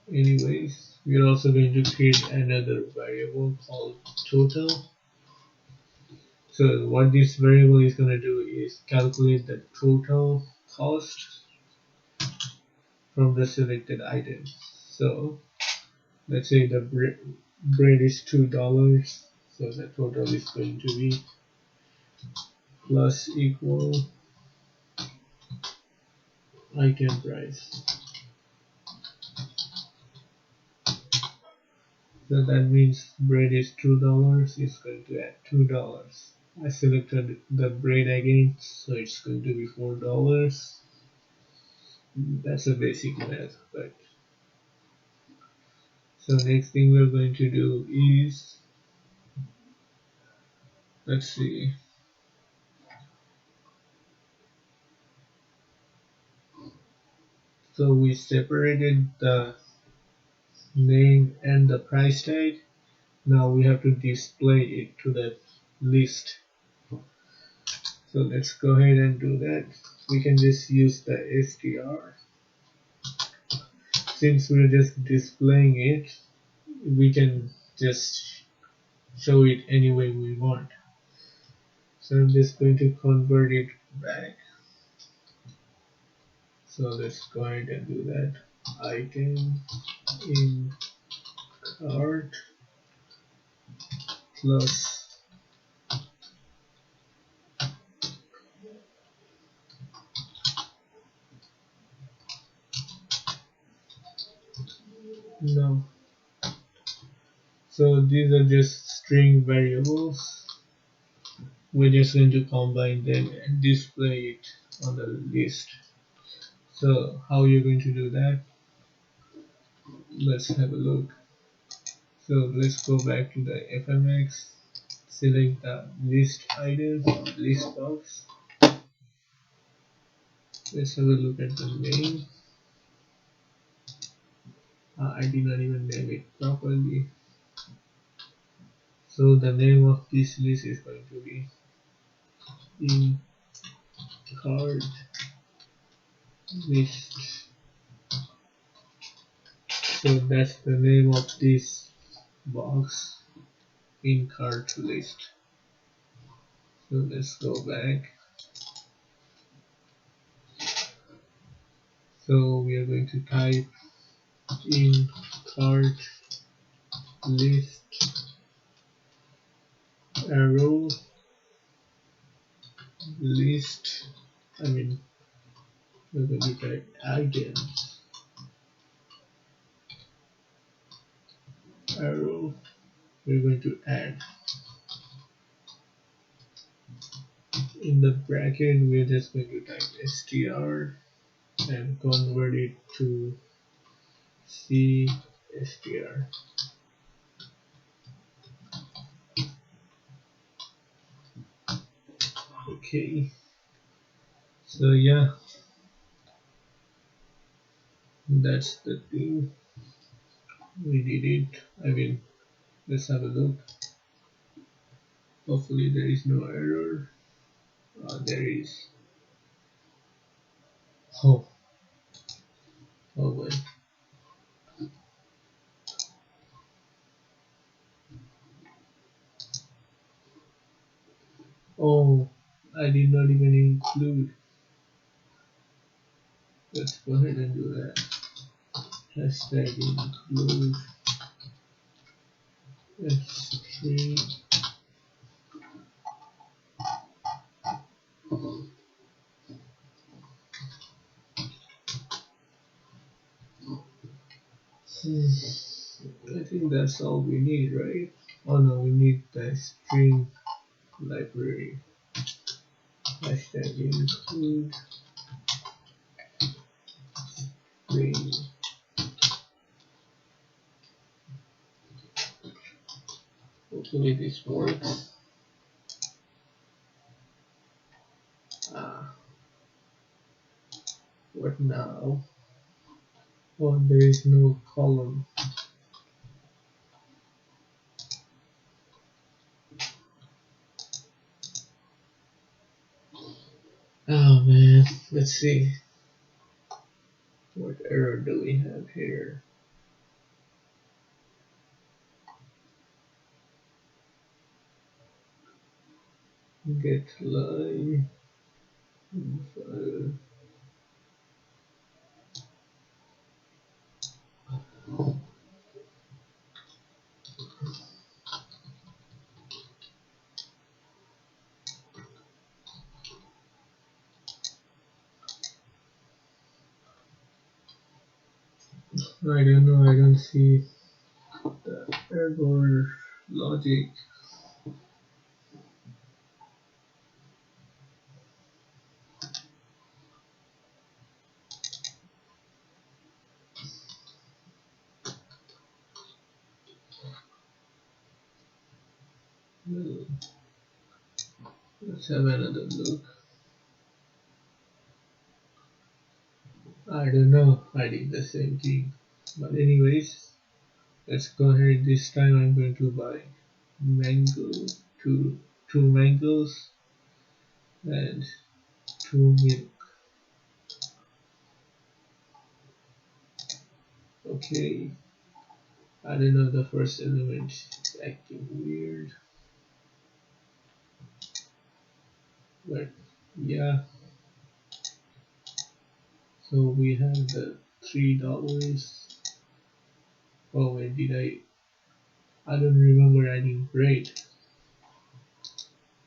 Anyways, we're also going to create another variable called total. So what this variable is going to do is calculate the total cost from the selected item. So let's say the bread is $2, so the total is going to be plus equal item price. So that means bread is $2, it's going to add $2. I selected the bread again, so it's going to be $4. That's a basic math, but so next thing we're going to do is, let's see, so we separated the name and the price tag. Now we have to display it to the list. So let's go ahead and do that. We can just use the str. Since we're just displaying it, we can just show it any way we want. So I'm just going to convert it back. So let's go ahead and do that. Item in cart plus no. So these are just string variables. We're just going to combine them and display it on the list. So how you're going to do that? Let's have a look. So let's go back to the FMX, select the list item, list box. Let's have a look at the name. I did not even name it properly. So the name of this list is going to be in card list. So that's the name of this box, in cart list. So let's go back. So we are going to type in cart list arrow list. We're going to type items arrow. We're going to add in the bracket. We're just going to type str and convert it to cstr. Okay, so yeah, that's the thing. We did it. Let's have a look. Hopefully there is no error. There is. Oh, oh well. Oh, I did not even include. Let's go ahead and do that. Hashtag include string. I think that's all we need, right? Oh no, we need the string library. Hashtag include string. Hopefully this works. What now? Oh, there is no column. Oh man, let's see. What error do we have here? Get line. I don't know, I don't see the error logic. Well, let's have another look. I don't know, I did the same thing. But anyways, let's go ahead. This time I'm going to buy mango, two, two mangoes and two milk. Okay, I don't know, the first element is acting weird, but yeah. So we have the $3. Oh wait, did I don't remember adding rate.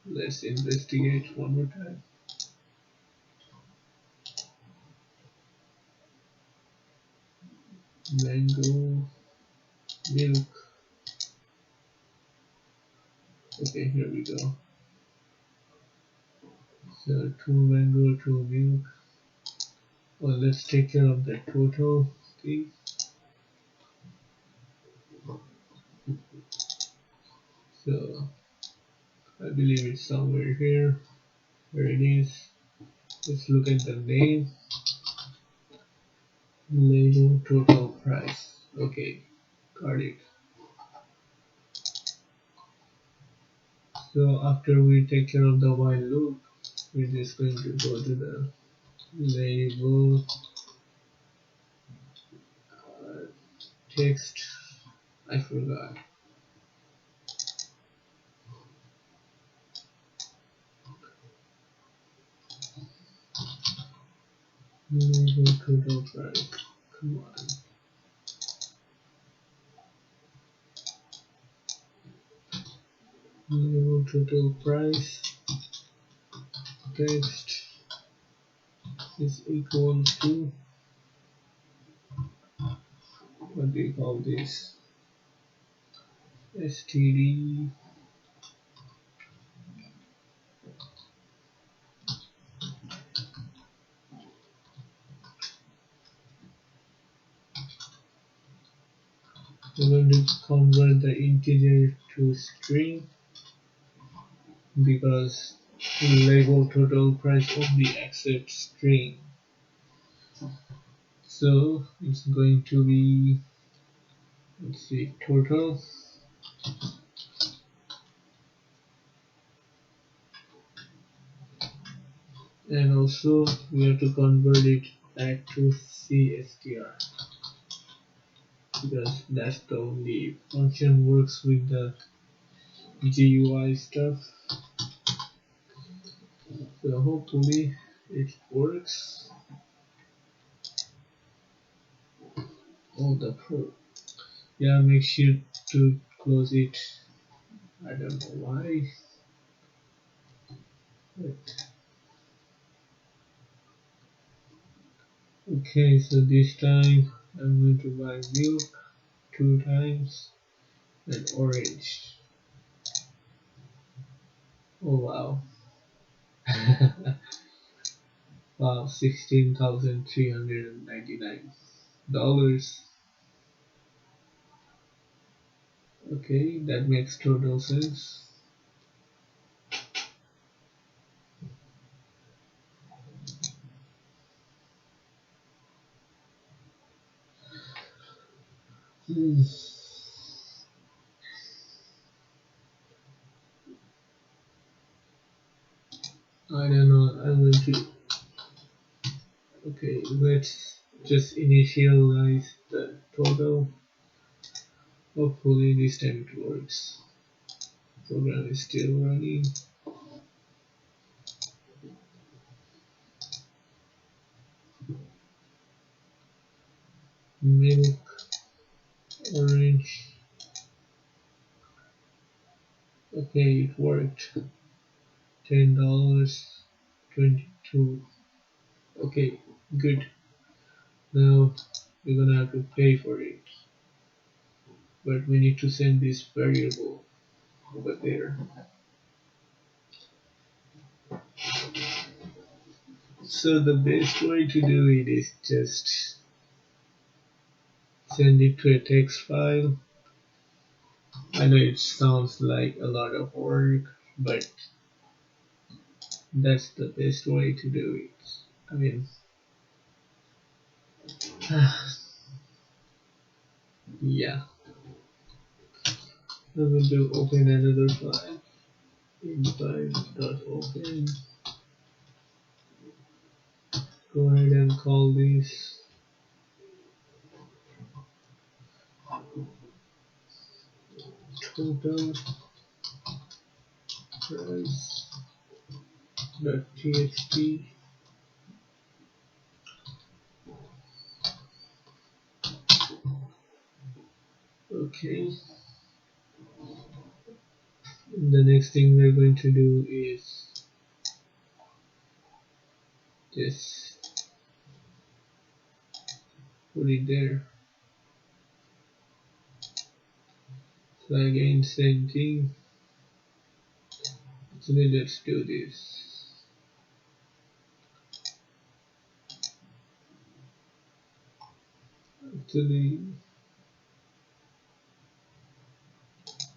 Let's investigate one more time. Mango, milk. Okay, here we go. So two mango, two milk. Well, let's take care of the total thing. So I believe it's somewhere here. Where it is. Let's look at the name. Label total price. Okay, got it. So after we take care of the while loop, we're just going to go to the label text. I forgot. Label total price. Come on. Label total price text is equal to, what do you call this? std. We're going to convert the integer to string because label total price only accepts string. So it's going to be, let's see, total, and also we have to convert it back to CSTR because that's the only function works with the GUI stuff. So hopefully it works. Oh, the pro. Yeah, make sure to close it. I don't know why. But okay, so this time I'm going to buy milk 2 times and orange. Oh wow. Wow, $16,399. Okay, that makes total sense. Hmm. I don't know. I'm going to. Okay, let's just initialize the total. Hopefully this time it works. Program is still running. Milk, orange. Okay, it worked. $10, 22. Okay, good. Now we're gonna have to pay for it, but we need to send this variable over there. So the best way to do it is just send it to a text file. I know it sounds like a lot of work, but that's the best way to do it. I mean, yeah. I'm going to open another file. In file.open. Go ahead and call this total price.txt. Okay. The next thing we're going to do is just put it there. So again, same thing. So let's do this. Actually,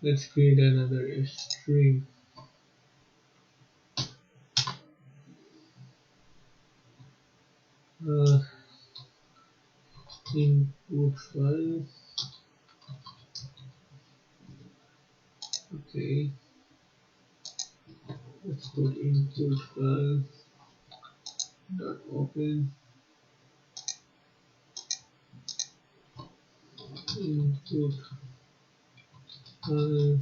let's create another string. Uh, Input file. Okay, let's put input file dot open input file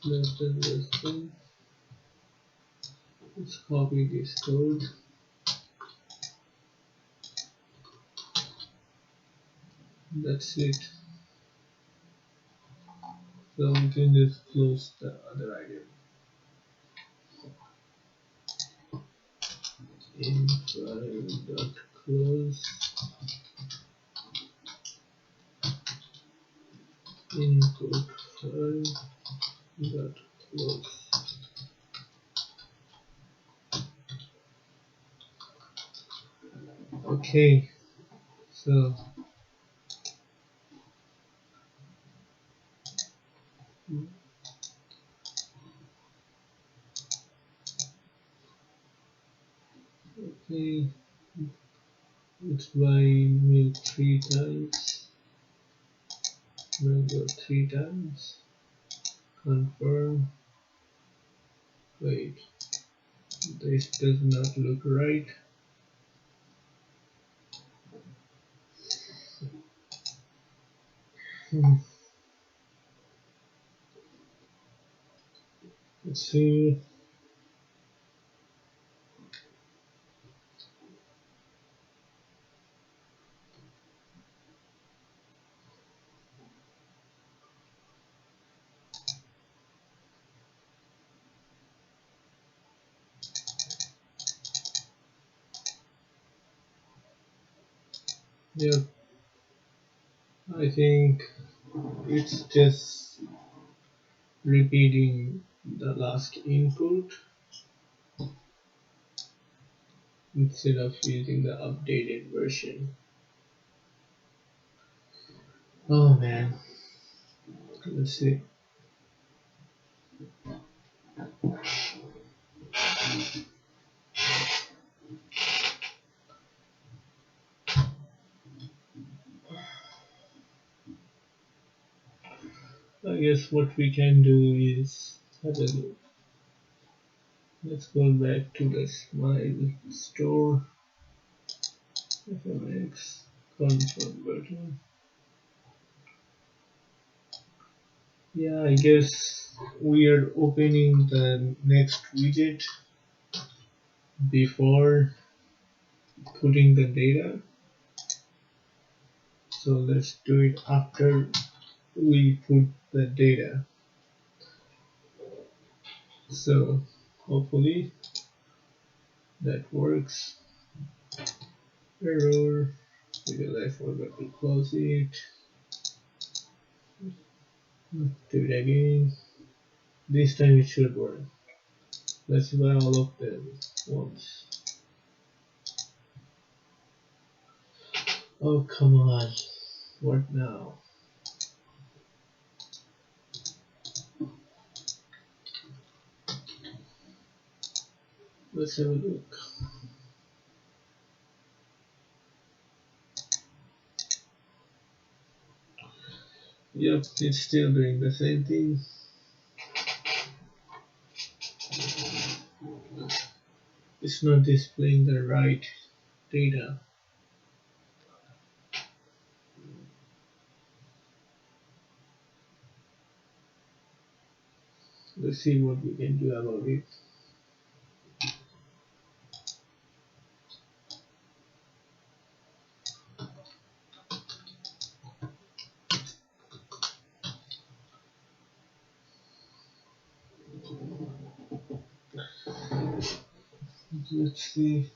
less than. Let's copy this code. That's it. So we can just close the other item. In file dot close input file dot close. Okay, so okay, let's buy milk 3 times, mango 3 times, confirm. Wait, this does not look right. Let's see. Yeah, I think it's just repeating the last input instead of using the updated version. Oh man, let's see. I guess what we can do is have a look. Let's go back to the Smile store. FMX confirm button. Yeah, I guess we are opening the next widget before putting the data. So let's do it after we put the data. So hopefully that works. Error because I forgot to close it. Do it again. This time it should work. Let's buy all of them once. Oh come on. What now? Let's have a look. Yep, it's still doing the same thing. It's not displaying the right data. Let's see what we can do about it. Let's see.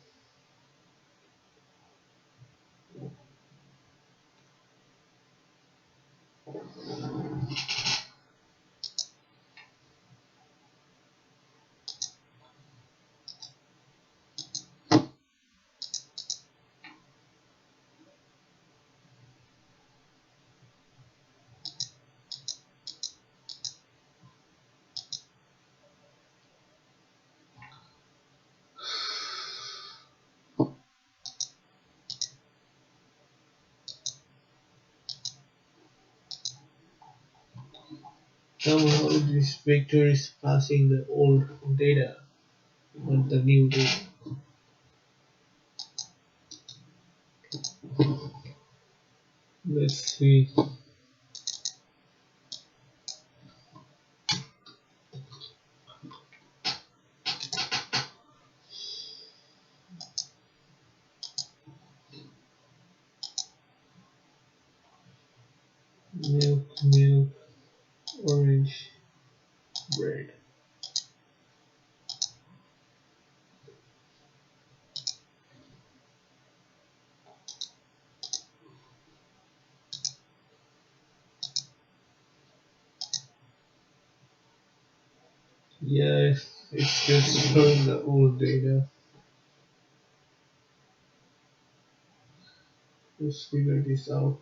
Somehow this vector is passing the old data, not the new data. Let's see. Milk, orange, red. Yeah, it's just showing the old data. Let's figure this out.